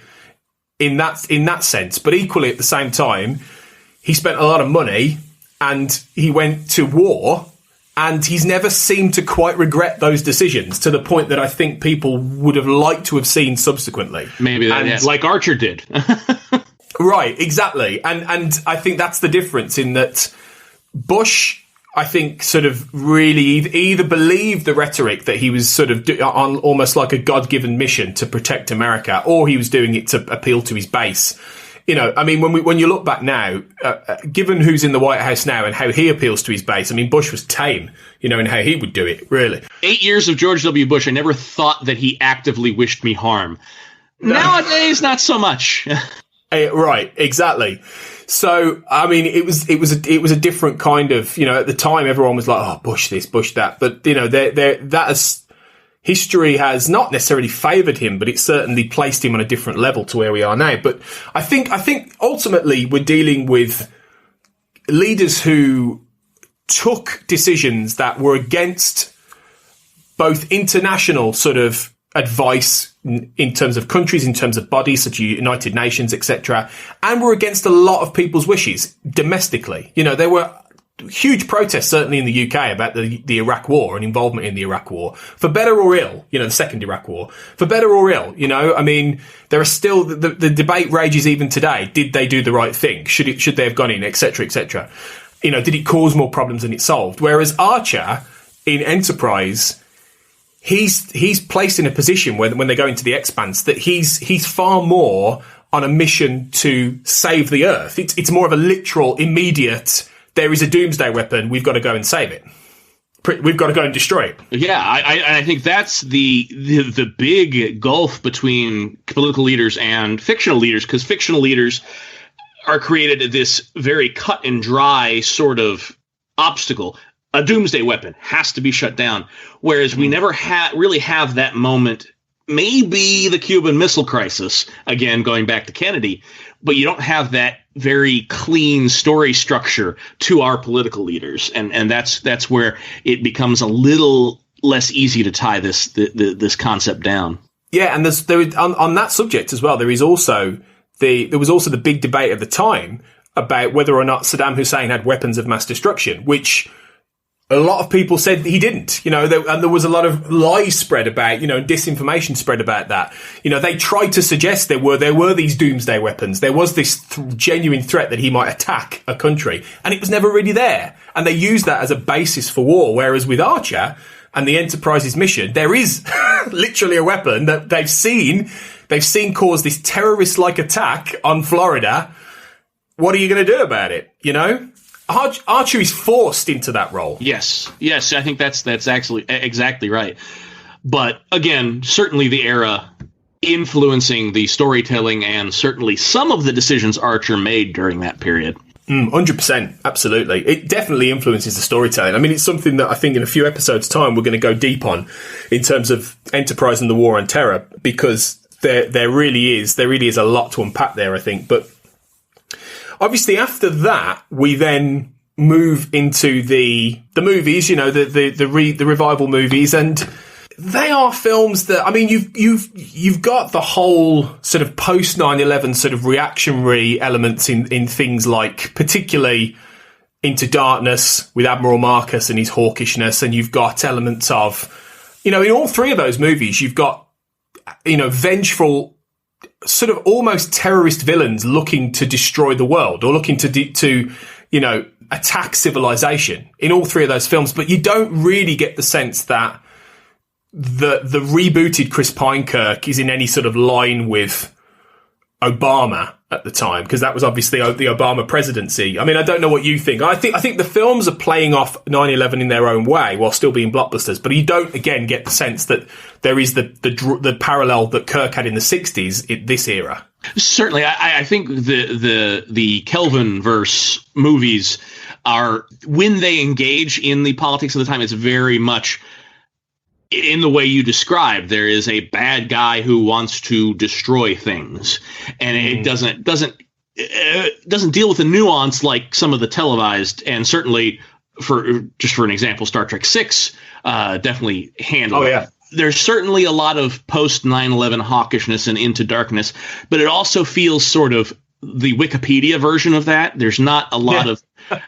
in that sense, but equally at the same time, he spent a lot of money and he went to war, and he's never seemed to quite regret those decisions to the point that I think people would have liked to have seen subsequently. Maybe that, like Archer did. Right, exactly. And I think that's the difference, in that Bush, I think, sort of really either believed the rhetoric that he was sort of on almost like a God-given mission to protect America, or he was doing it to appeal to his base. You know, I mean, when you look back now, given who's in the White House now and how he appeals to his base, I mean, Bush was tame, you know, in how he would do it, really. 8 years of George W. Bush, I never thought that he actively wished me harm. Nowadays, not so much. Right, exactly. So, I mean, it was a different kind of, you know, at the time everyone was like, oh, Bush this, Bush that. But, you know, history has not necessarily favoured him, but it certainly placed him on a different level to where we are now. But I think ultimately we're dealing with leaders who took decisions that were against both international sort of advice in terms of countries, in terms of bodies such as United Nations, etc., and were against a lot of people's wishes domestically. You know, there were huge protests, certainly in the UK, about the Iraq War and involvement in the Iraq War, for better or ill, you know, the second Iraq War, for better or ill, you know. I mean, there are still, the debate rages even today. Did they do the right thing? Should they have gone in, etc., etc.? You know, did it cause more problems than it solved? Whereas Archer, in Enterprise, he's placed in a position where, when they go into the Expanse, that he's far more on a mission to save the Earth. It's more of a literal, immediate, there is a doomsday weapon, we've got to go and save it. We've got to go and destroy it. Yeah, I think that's the big gulf between political leaders and fictional leaders, because fictional leaders are created at this very cut and dry sort of obstacle. A doomsday weapon has to be shut down, whereas we never really have that moment. Maybe the Cuban Missile Crisis, again, going back to Kennedy, but you don't have that very clean story structure to our political leaders, and that's where it becomes a little less easy to tie this concept down. Yeah, and on that subject as well, there was also the big debate at the time about whether or not Saddam Hussein had weapons of mass destruction, which a lot of people said he didn't, you know, and there was a lot of lies spread about, you know, disinformation spread about that. You know, they tried to suggest there were these doomsday weapons. There was this genuine threat that he might attack a country, and it was never really there. And they used that as a basis for war. Whereas with Archer and the Enterprise's mission, there is literally a weapon that they've seen cause this terrorist-like attack on Florida. What are you going to do about it? You know? Archer is forced into that role. Yes, I think that's actually exactly right. But again, certainly the era influencing the storytelling and certainly some of the decisions Archer made during that period. 100%. Absolutely. It definitely influences the storytelling. I mean, it's something that I think in a few episodes' time we're going to go deep on in terms of Enterprise and the War on Terror, because there really is a lot to unpack there, I think. But obviously after that, we then move into the movies, the revival movies, and they are films that, I mean, you've got the whole sort of post 9/11 sort of reactionary elements in things like, particularly Into Darkness with Admiral Marcus and his hawkishness, and you've got elements of, in all three of those movies, you've got, vengeful, sort of almost terrorist villains looking to destroy the world or looking to attack civilization in all three of those films. But you don't really get the sense that the rebooted Chris Pine Kirk is in any sort of line with Obama at the time, because that was obviously the Obama presidency. I mean, I don't know what you think. I think the films are playing off 9/11 in their own way while still being blockbusters, but you don't again get the sense that there is the parallel that Kirk had in the 60s in this era. Certainly, I think the Kelvinverse movies are, when they engage in the politics of the time, it's very much in the way you described. There is a bad guy who wants to destroy things, and it doesn't deal with the nuance like some of the televised, and certainly for an example, Star Trek VI definitely handled. Oh yeah. There's certainly a lot of post 9/11 hawkishness and Into Darkness, but it also feels sort of the Wikipedia version of that. There's not a lot of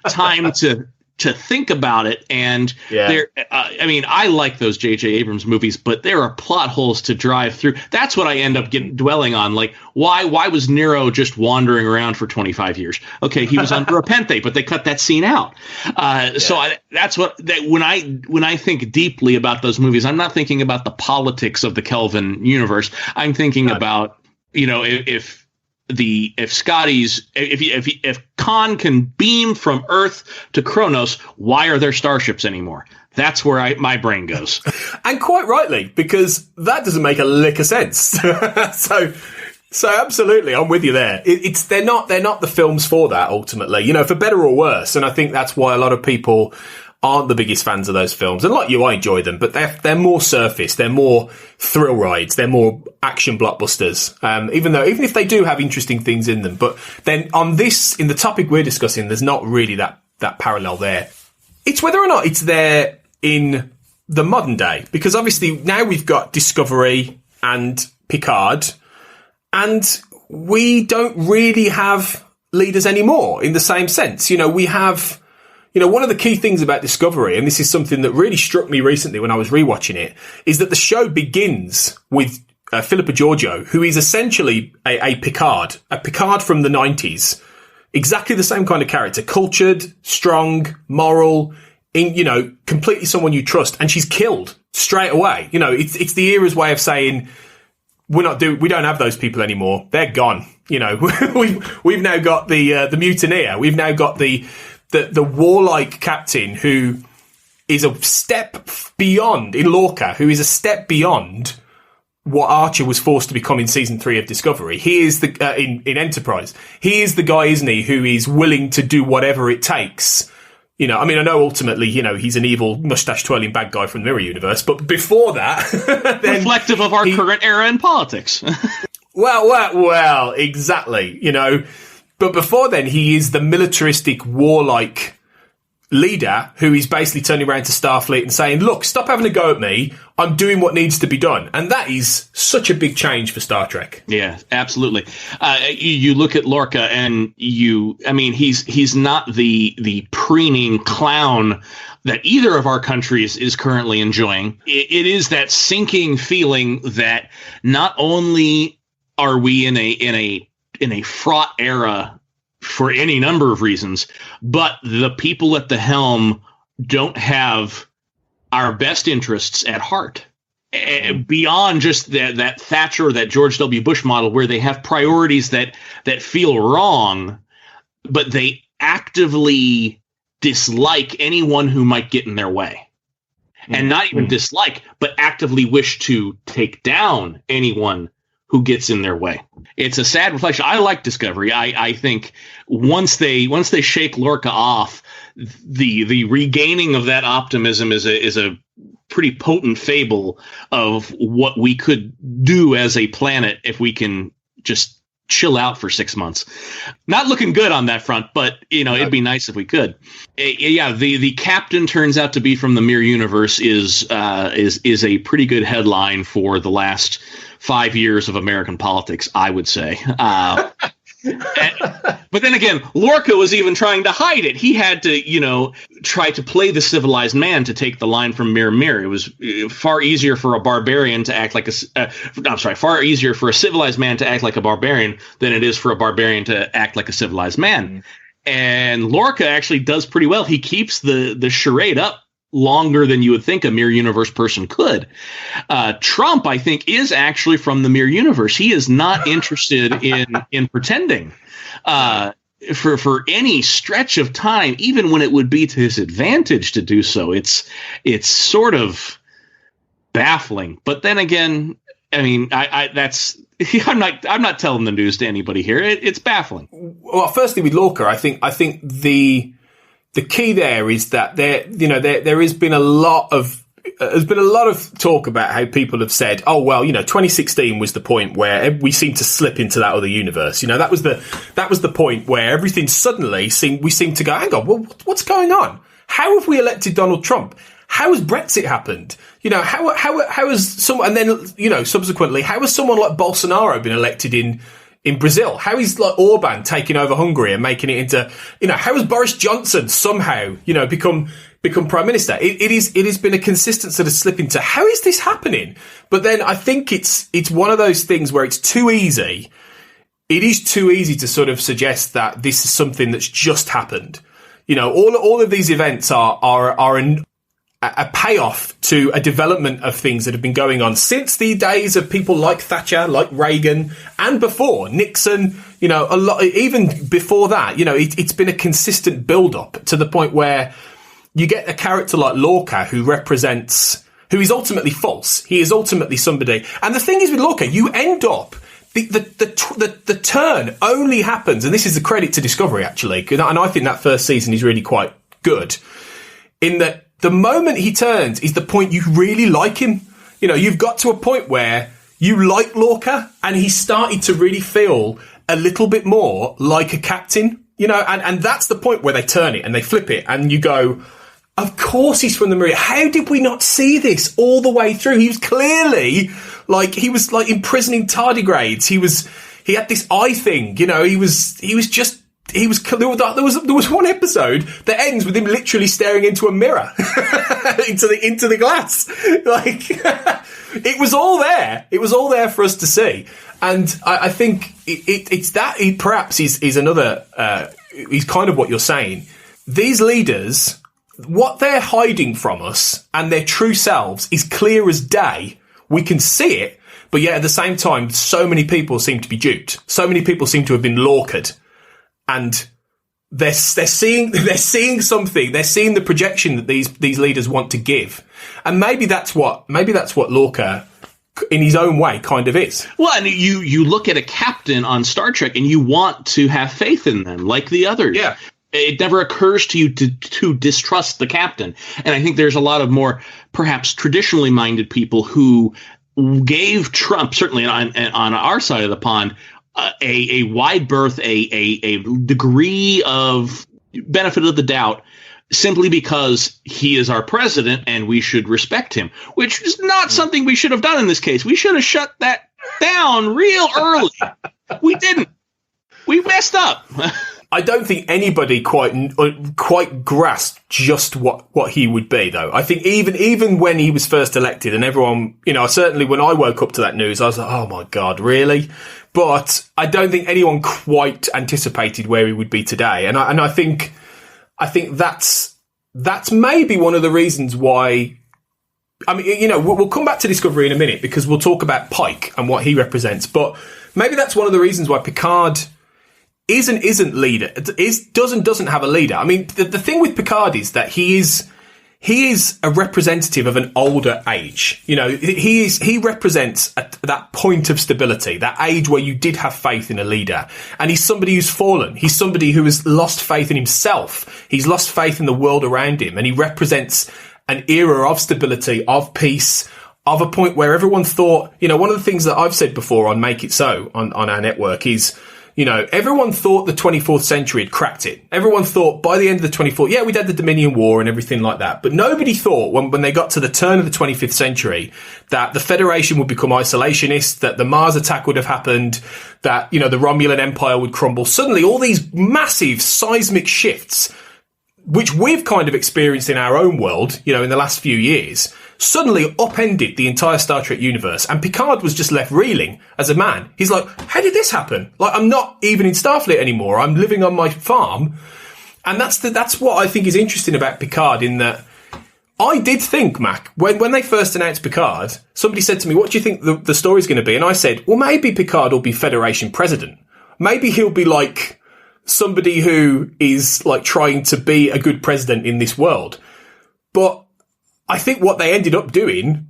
time to think about it, and I like those J.J. Abrams movies, but there are plot holes to drive through. That's what I end up dwelling on. Like, why was Nero just wandering around for 25 years? Okay, he was under a Pente, but they cut that scene out. When I think deeply about those movies, I'm not thinking about the politics of the Kelvin universe. I'm thinking about, if Khan can beam from Earth to Kronos, why are there starships anymore? That's where my brain goes. And quite rightly, because that doesn't make a lick of sense. So absolutely, I'm with you there. They're not the films for that ultimately, for better or worse. And I think that's why a lot of people aren't the biggest fans of those films. And like you, I enjoy them, but they're more surface, they're more thrill rides, they're more action blockbusters. Even if they do have interesting things in them. But then in the topic we're discussing, there's not really that parallel there. It's whether or not it's there in the modern day, because obviously now we've got Discovery and Picard, and we don't really have leaders anymore in the same sense. We have, one of the key things about Discovery, and this is something that really struck me recently when I was rewatching it, is that the show begins with Philippa Georgiou, who is essentially a Picard from the 90s. Exactly the same kind of character, cultured, strong, moral, completely someone you trust, and she's killed straight away. It's the era's way of saying we don't have those people anymore. They're gone. We've now got the mutineer. We've now got the warlike captain who is a step beyond, in Lorca, who is a step beyond what Archer was forced to become in season 3 of Discovery. He is in Enterprise. He is the guy, isn't he, who is willing to do whatever it takes. I know ultimately, he's an evil mustache twirling bad guy from the Mirror Universe, but before that, then reflective of our current era in politics. well, exactly, But before then, he is the militaristic, warlike leader who is basically turning around to Starfleet and saying, look, stop having a go at me. I'm doing what needs to be done. And that is such a big change for Star Trek. Yeah, absolutely. You look at Lorca and he's not the preening clown that either of our countries is currently enjoying. It is that sinking feeling that not only are we in a fraught era for any number of reasons, but the people at the helm don't have our best interests at heart. Beyond just that Thatcher or that George W. Bush model, where they have priorities that feel wrong, but they actively dislike anyone who might get in their way. And not even dislike, but actively wish to take down anyone who gets in their way. It's a sad reflection. I like Discovery. I think once they shake Lorca off, the regaining of that optimism is a pretty potent fable of what we could do as a planet if we can just chill out for 6 months. Not looking good on that front, but it'd be nice if we could. Yeah, the captain turns out to be from the Mirror Universe is a pretty good headline for the last 5 years of American politics, I would say. But then again, Lorca was even trying to hide it. He had to, try to play the civilized man to take the line from Mirror Mirror. It was far easier for a barbarian to act like far easier for a civilized man to act like a barbarian than it is for a barbarian to act like a civilized man. Mm. And Lorca actually does pretty well. He keeps the charade up longer than you would think a Mirror Universe person could. Trump, I think, is actually from the Mirror Universe. He is not interested in pretending for any stretch of time, even when it would be to his advantage to do so. It's sort of baffling. But then again, I mean, I'm not telling the news to anybody here. It's baffling. Well, firstly, with Lorca, I think the key there is that there has been a lot of talk about how people have said, oh, well, 2016 was the point where we seemed to slip into that other universe. That was the point where everything suddenly we seemed to go, hang on, well, what's going on? How have we elected Donald Trump? How has Brexit happened? How has someone, and then, subsequently, how has someone like Bolsonaro been elected in Brazil? How is like Orban taking over Hungary and making it into, how has Boris Johnson somehow, become prime minister? It has been a consistent sort of slip into how is this happening? But then I think it's one of those things where it's too easy. It is too easy to sort of suggest that this is something that's just happened. All of these events are a payoff to a development of things that have been going on since the days of people like Thatcher, like Reagan, and before Nixon, a lot, even before that, it's been a consistent build up to the point where you get a character like Lorca who is ultimately false. He is ultimately somebody. And the thing is with Lorca, you end up, the turn only happens, and this is the credit to Discovery actually, and I think that first season is really quite good, in that the moment he turns is the point you really like him. You've got to a point where you like Lorca and he's starting to really feel a little bit more like a captain, and that's the point where they turn it and they flip it and you go, of course he's from the Marine. How did we not see this all the way through? He was clearly he was imprisoning tardigrades. He had this eye thing, there was one episode that ends with him literally staring into a mirror, into the glass. It was all there. It was all there for us to see. And I think it's that perhaps is another, is kind of what you're saying. These leaders, what they're hiding from us and their true selves is clear as day. We can see it, but yet at the same time, so many people seem to be duped. So many people seem to have been Lorca'd. And they're seeing something. They're seeing the projection that these leaders want to give, and maybe that's what Lorca, in his own way, kind of is. Well, and you look at a captain on Star Trek, and you want to have faith in them, like the others. Yeah, it never occurs to you to distrust the captain, and I think there's a lot of more perhaps traditionally minded people who gave Trump, certainly on our side of the pond, a wide berth, a degree of benefit of the doubt, simply because he is our president and we should respect him, which is not something we should have done in this case. We should have shut that down real early. We didn't. We messed up. I don't think anybody quite grasped just what he would be, though. I think even when he was first elected, and everyone, certainly when I woke up to that news, I was like, oh my God, really? But I don't think anyone quite anticipated where he would be today. And I think that's maybe one of the reasons why. I mean, we'll come back to Discovery in a minute because we'll talk about Pike and what he represents. But maybe that's one of the reasons why Picard isn't leader, doesn't have a leader. I mean, the thing with Picard is that he is he is a representative of an older age. You know, he represents that point of stability, that age where you did have faith in a leader. And he's somebody who's fallen. He's somebody who has lost faith in himself. He's lost faith in the world around him. And he represents an era of stability, of peace, of a point where everyone thought, you know, one of the things that I've said before on Make It So on our network is, you know, everyone thought the 24th century had cracked it. Everyone thought by the end of the 24th, yeah, we'd had the Dominion War and everything like that. But nobody thought when they got to the turn of the 25th century that the Federation would become isolationist, that the Mars attack would have happened, that, you know, the Romulan Empire would crumble. Suddenly all these massive seismic shifts, which we've kind of experienced in our own world, you know, in the last few years, suddenly upended the entire Star Trek universe. And Picard was just left reeling as a man. He's like, how did this happen? Like, I'm not even in Starfleet anymore. I'm living on my farm. And that's what I think is interesting about Picard, in that I did think, Mac, when they first announced Picard, somebody said to me, what do you think the story's going to be? And I said, well, maybe Picard will be Federation President. Maybe he'll be like somebody who is like trying to be a good president in this world. But I think what they ended up doing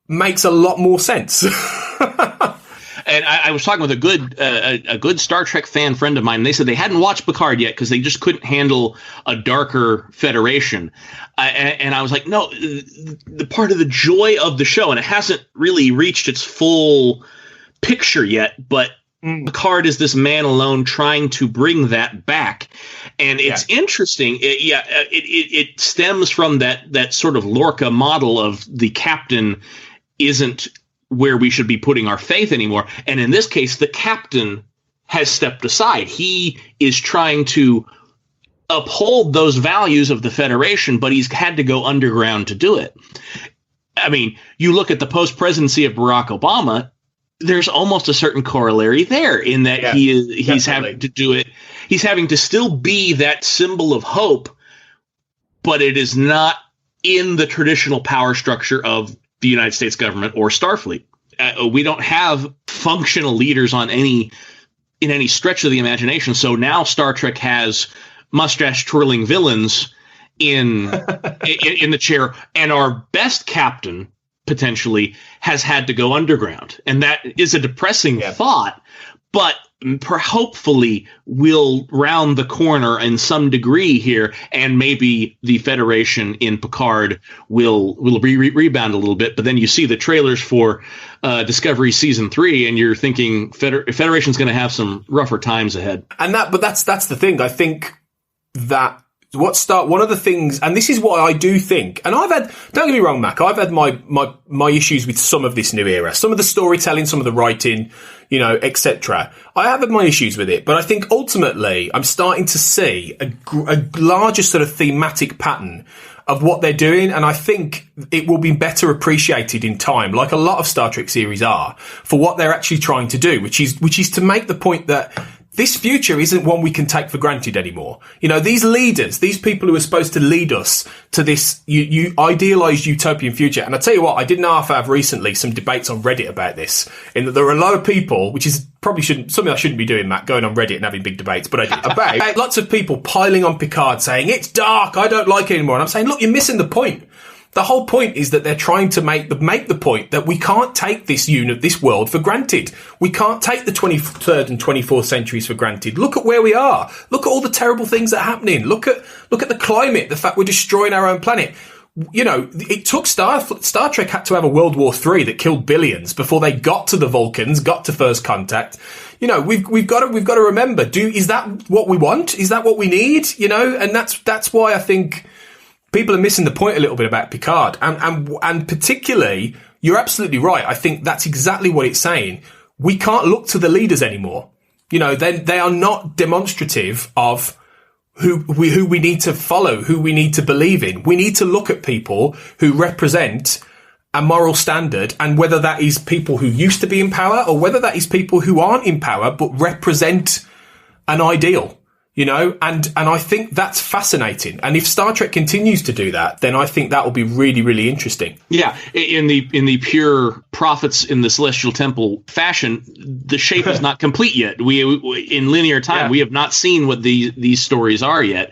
makes a lot more sense. And I was talking with a good Star Trek fan friend of mine, and they said they hadn't watched Picard yet because they just couldn't handle a darker Federation. And I was like, no, the part of the joy of the show, and it hasn't really reached its full picture yet, but Picard is this man alone trying to bring that back. And it's interesting. It stems from that sort of Lorca model of the captain isn't where we should be putting our faith anymore. And in this case, the captain has stepped aside. He is trying to uphold those values of the Federation, but he's had to go underground to do it. I mean, you look at the post-presidency of Barack Obama, there's almost a certain corollary there in that he's having to do it. He's having to still be that symbol of hope, but it is not in the traditional power structure of the United States government or Starfleet. We don't have functional leaders in any stretch of the imagination. So now Star Trek has mustache twirling villains in the chair, and our best captain potentially has had to go underground. And that is a depressing thought, but hopefully we'll round the corner in some degree here, and maybe the Federation in Picard will rebound a little bit. But then you see the trailers for Discovery Season 3, and you're thinking Federation's going to have some rougher times ahead. And that's the thing. I think that one of the things, and this is what I do think, and don't get me wrong, Mac, I've had my issues with some of this new era, some of the storytelling, some of the writing, you know, etc. I have had my issues with it, but I think ultimately I'm starting to see a larger sort of thematic pattern of what they're doing, and I think it will be better appreciated in time, like a lot of Star Trek series are, for what they're actually trying to do, which is to make the point that this future isn't one we can take for granted anymore. You know, these leaders, these people who are supposed to lead us to this idealized utopian future. And I tell you what, I did have recently some debates on Reddit about this, in that there are a lot of people, which is probably something I shouldn't be doing, Matt, going on Reddit and having big debates, but I did, about lots of people piling on Picard saying, it's dark, I don't like it anymore. And I'm saying, look, you're missing the point. The whole point is that they're trying to make the point that we can't take this world for granted. We can't take the 23rd and 24th centuries for granted. Look at where we are. Look at all the terrible things that are happening. Look at the climate, the fact we're destroying our own planet. You know, it took Star Trek had to have a World War III that killed billions before they got to the Vulcans, got to First Contact. You know, we've got to remember, is that what we want? Is that what we need? You know, and that's why I think people are missing the point a little bit about Picard. And particularly, you're absolutely right. I think that's exactly what it's saying. We can't look to the leaders anymore. You know, they are not demonstrative of who we need to follow, who we need to believe in. We need to look at people who represent a moral standard, and whether that is people who used to be in power or whether that is people who aren't in power but represent an ideal. you know, and I think that's fascinating. And if Star Trek continues to do that, then I think that will be really, really interesting. Yeah, in the pure prophets in the Celestial Temple fashion, the shape is not complete yet. We in linear time, we have not seen what these stories are yet.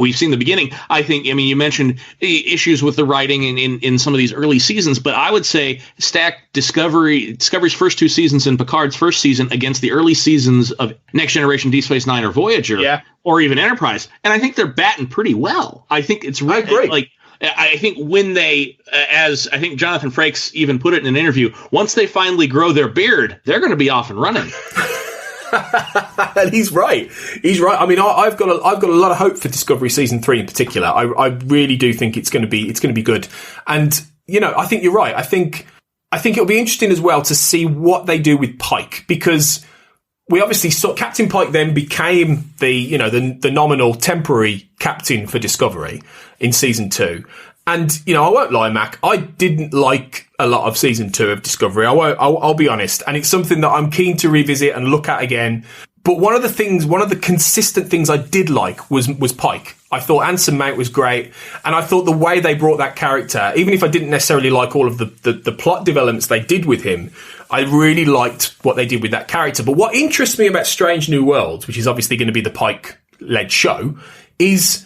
We've seen the beginning. I think. I mean, you mentioned issues with the writing in some of these early seasons, but I would say stack Discovery's first 2 seasons and Picard's first season against the early seasons of Next Generation, Deep Space Nine, or Voyager. Yeah. Or even Enterprise, and I think they're batting pretty well. I think it's really great. Like, I think when they, as I think Jonathan Frakes even put it in an interview, once they finally grow their beard, they're going to be off and running. And he's right. He's right. I mean, I've got a lot of hope for Discovery season 3 in particular. I really do think it's going to be good. And you know, I think you're right. I think it'll be interesting as well to see what they do with Pike, because we obviously saw Captain Pike then became the nominal temporary captain for Discovery in season 2. And, you know, I won't lie, Mac, I didn't like a lot of season 2 of Discovery. I'll be honest. And it's something that I'm keen to revisit and look at again. But one of the consistent things I did like was Pike. I thought Anson Mount was great, and I thought the way they brought that character, even if I didn't necessarily like all of the plot developments they did with him, I really liked what they did with that character. But what interests me about Strange New Worlds, which is obviously going to be the Pike-led show, is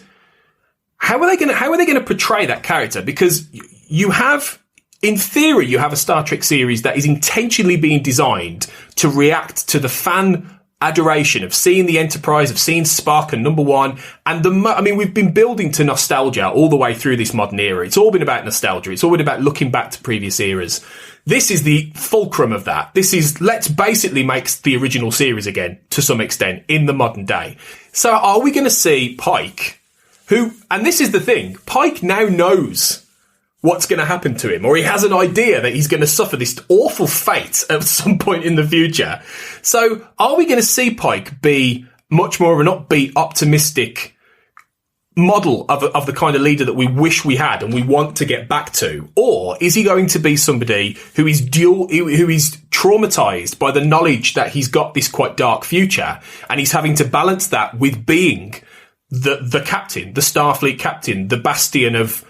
how are they going to portray that character? Because you have, in theory, you have a Star Trek series that is intentionally being designed to react to the fan adoration of seeing the Enterprise, of seeing Spock and Number One, and we've been building to nostalgia all the way through this modern era. It's all been about nostalgia. It's all been about looking back to previous eras. This is the fulcrum of that. This is, let's basically make the original series again, to some extent, in the modern day. So are we going to see Pike, who, and this is the thing, Pike now knows what's going to happen to him, or he has an idea that he's going to suffer this awful fate at some point in the future. So are we going to see Pike be much more of an upbeat, optimistic model of the kind of leader that we wish we had and we want to get back to? Or is he going to be somebody who is traumatized by the knowledge that he's got this quite dark future, and he's having to balance that with being the captain, the Starfleet captain, the bastion of,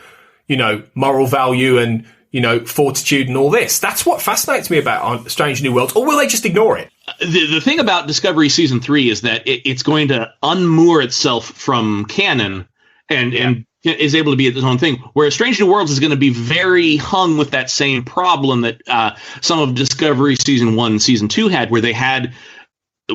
you know, moral value and, you know, fortitude and all this? That's what fascinates me about Strange New Worlds. Or will they just ignore it? The thing about Discovery Season 3 is that it's going to unmoor itself from canon and is able to be its own thing. Whereas Strange New Worlds is going to be very hung with that same problem that some of Discovery Season 1 and Season 2 had, where they had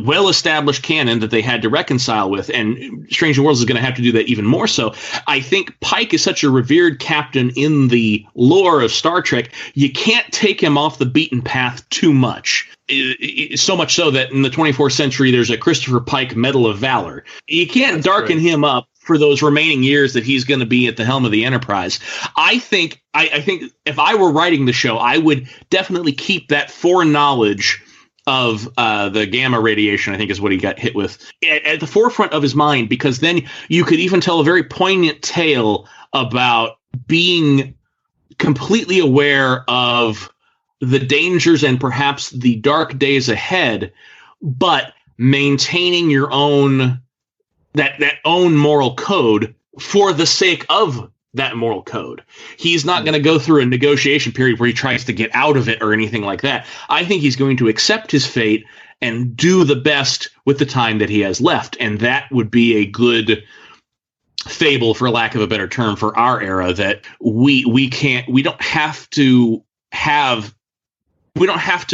well-established canon that they had to reconcile with, and Strange New Worlds is going to have to do that even more so. I think Pike is such a revered captain in the lore of Star Trek, you can't take him off the beaten path too much. So much so that in the 24th century, there's a Christopher Pike Medal of Valor. You can't darken him up for those remaining years that he's going to be at the helm of the Enterprise. I think if I were writing the show, I would definitely keep that foreknowledge of the gamma radiation, I think is what he got hit with, at the forefront of his mind, because then you could even tell a very poignant tale about being completely aware of the dangers and perhaps the dark days ahead, but maintaining your own that own moral code for the sake of that moral code. He's not going to go through a negotiation period where he tries to get out of it or anything like that. I think he's going to accept his fate and do the best with the time that he has left. And that would be a good fable, for lack of a better term, for our era, that we don't have to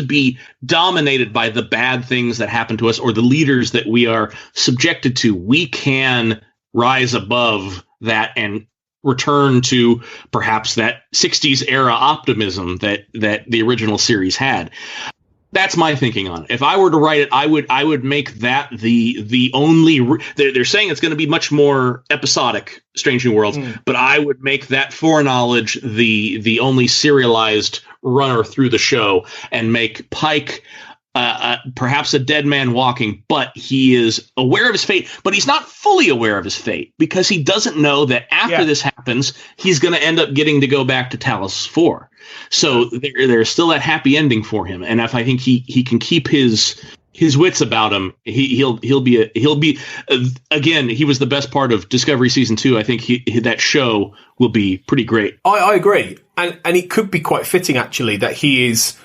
be dominated by the bad things that happen to us or the leaders that we are subjected to. We can rise above that and return to perhaps that 60s era optimism that the original series had. That's my thinking on it. If I were to write it, I would make that the only. They're saying it's going to be much more episodic, Strange New Worlds, but I would make that foreknowledge the only serialized runner through the show, and make Pike perhaps a dead man walking, but he is aware of his fate, but he's not fully aware of his fate, because he doesn't know that after this happens, he's going to end up getting to go back to Talos 4. So there's still that happy ending for him. And if I think he can keep his his wits about him. He'll be again. He was the best part of Discovery season 2. I think that show will be pretty great. I agree, and it could be quite fitting actually that he is,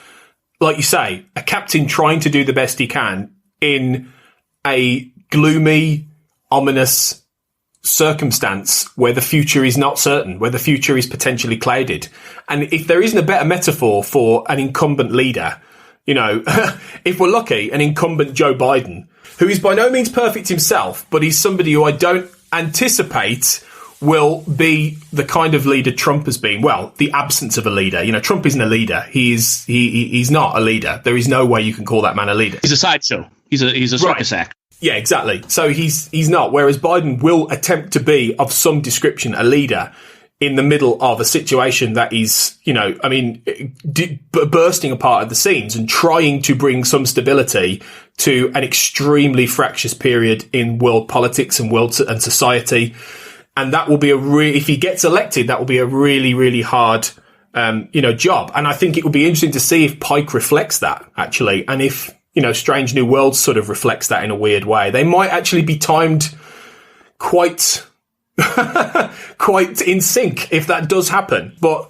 like you say, a captain trying to do the best he can in a gloomy, ominous circumstance where the future is not certain, where the future is potentially clouded. And if there isn't a better metaphor for an incumbent leader, if we're lucky, an incumbent Joe Biden, who is by no means perfect himself, but he's somebody who I don't anticipate will be the kind of leader Trump has been. Well, the absence of a leader. Trump isn't a leader. He's not a leader. There is no way you can call that man a leader. He's a sideshow. He's a circus act. Yeah, exactly. So he's not. Whereas Biden will attempt to be, of some description, a leader in the middle of a situation that is, bursting apart at the seams and trying to bring some stability to an extremely fractious period in world politics and and society. And that will be if he gets elected, that will be a really, really hard, job. And I think it will be interesting to see if Pike reflects that actually. And if, Strange New Worlds sort of reflects that in a weird way. They might actually be timed quite in sync if that does happen. But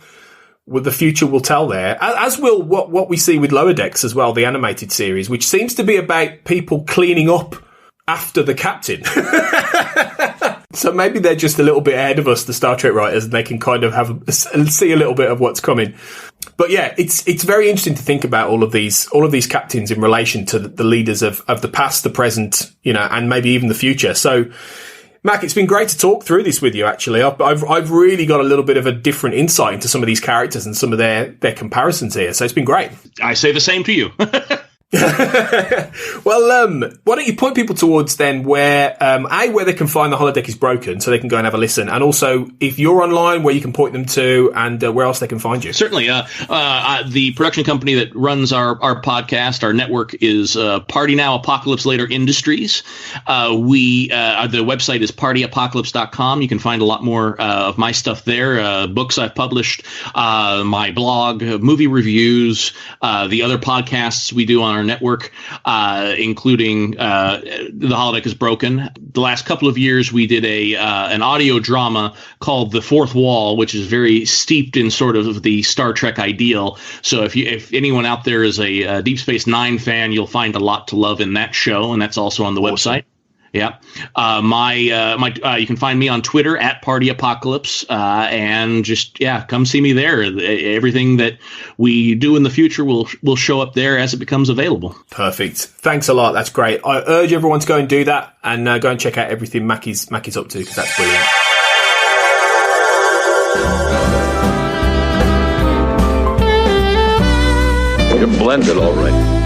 the future will tell there, as will what we see with Lower Decks as well, the animated series, which seems to be about people cleaning up after the captain. So maybe they're just a little bit ahead of us, the Star Trek writers, and they can kind of see a little bit of what's coming. But yeah, it's very interesting to think about all of these captains in relation to the leaders of the past, the present, and maybe even the future. So, Mac, it's been great to talk through this with you. Actually, I've really got a little bit of a different insight into some of these characters and some of their comparisons here. So it's been great. I say the same to you. Well, why don't you point people towards then where they can find The Holodeck Is Broken, so they can go and have a listen, and also if you're online, where you can point them to, and where else they can find you. Certainly. The production company that runs our podcast, our network, is Party Now Apocalypse Later Industries. The website is partyapocalypse.com. You can find a lot more of my stuff there, books I've published, my blog, movie reviews, the other podcasts we do on our network, including The Holodeck Is Broken. The last couple of years, we did an audio drama called The Fourth Wall, which is very steeped in sort of the Star Trek ideal. So if anyone out there is a Deep Space Nine fan, you'll find a lot to love in that show, and that's also on the website. Yeah. You can find me on Twitter at Party Apocalypse, and just, come see me there. Everything that we do in the future will show up there as it becomes available. Perfect. Thanks a lot. That's great. I urge everyone to go and do that, and go and check out everything Mac is up to, because that's brilliant. You're blended all right.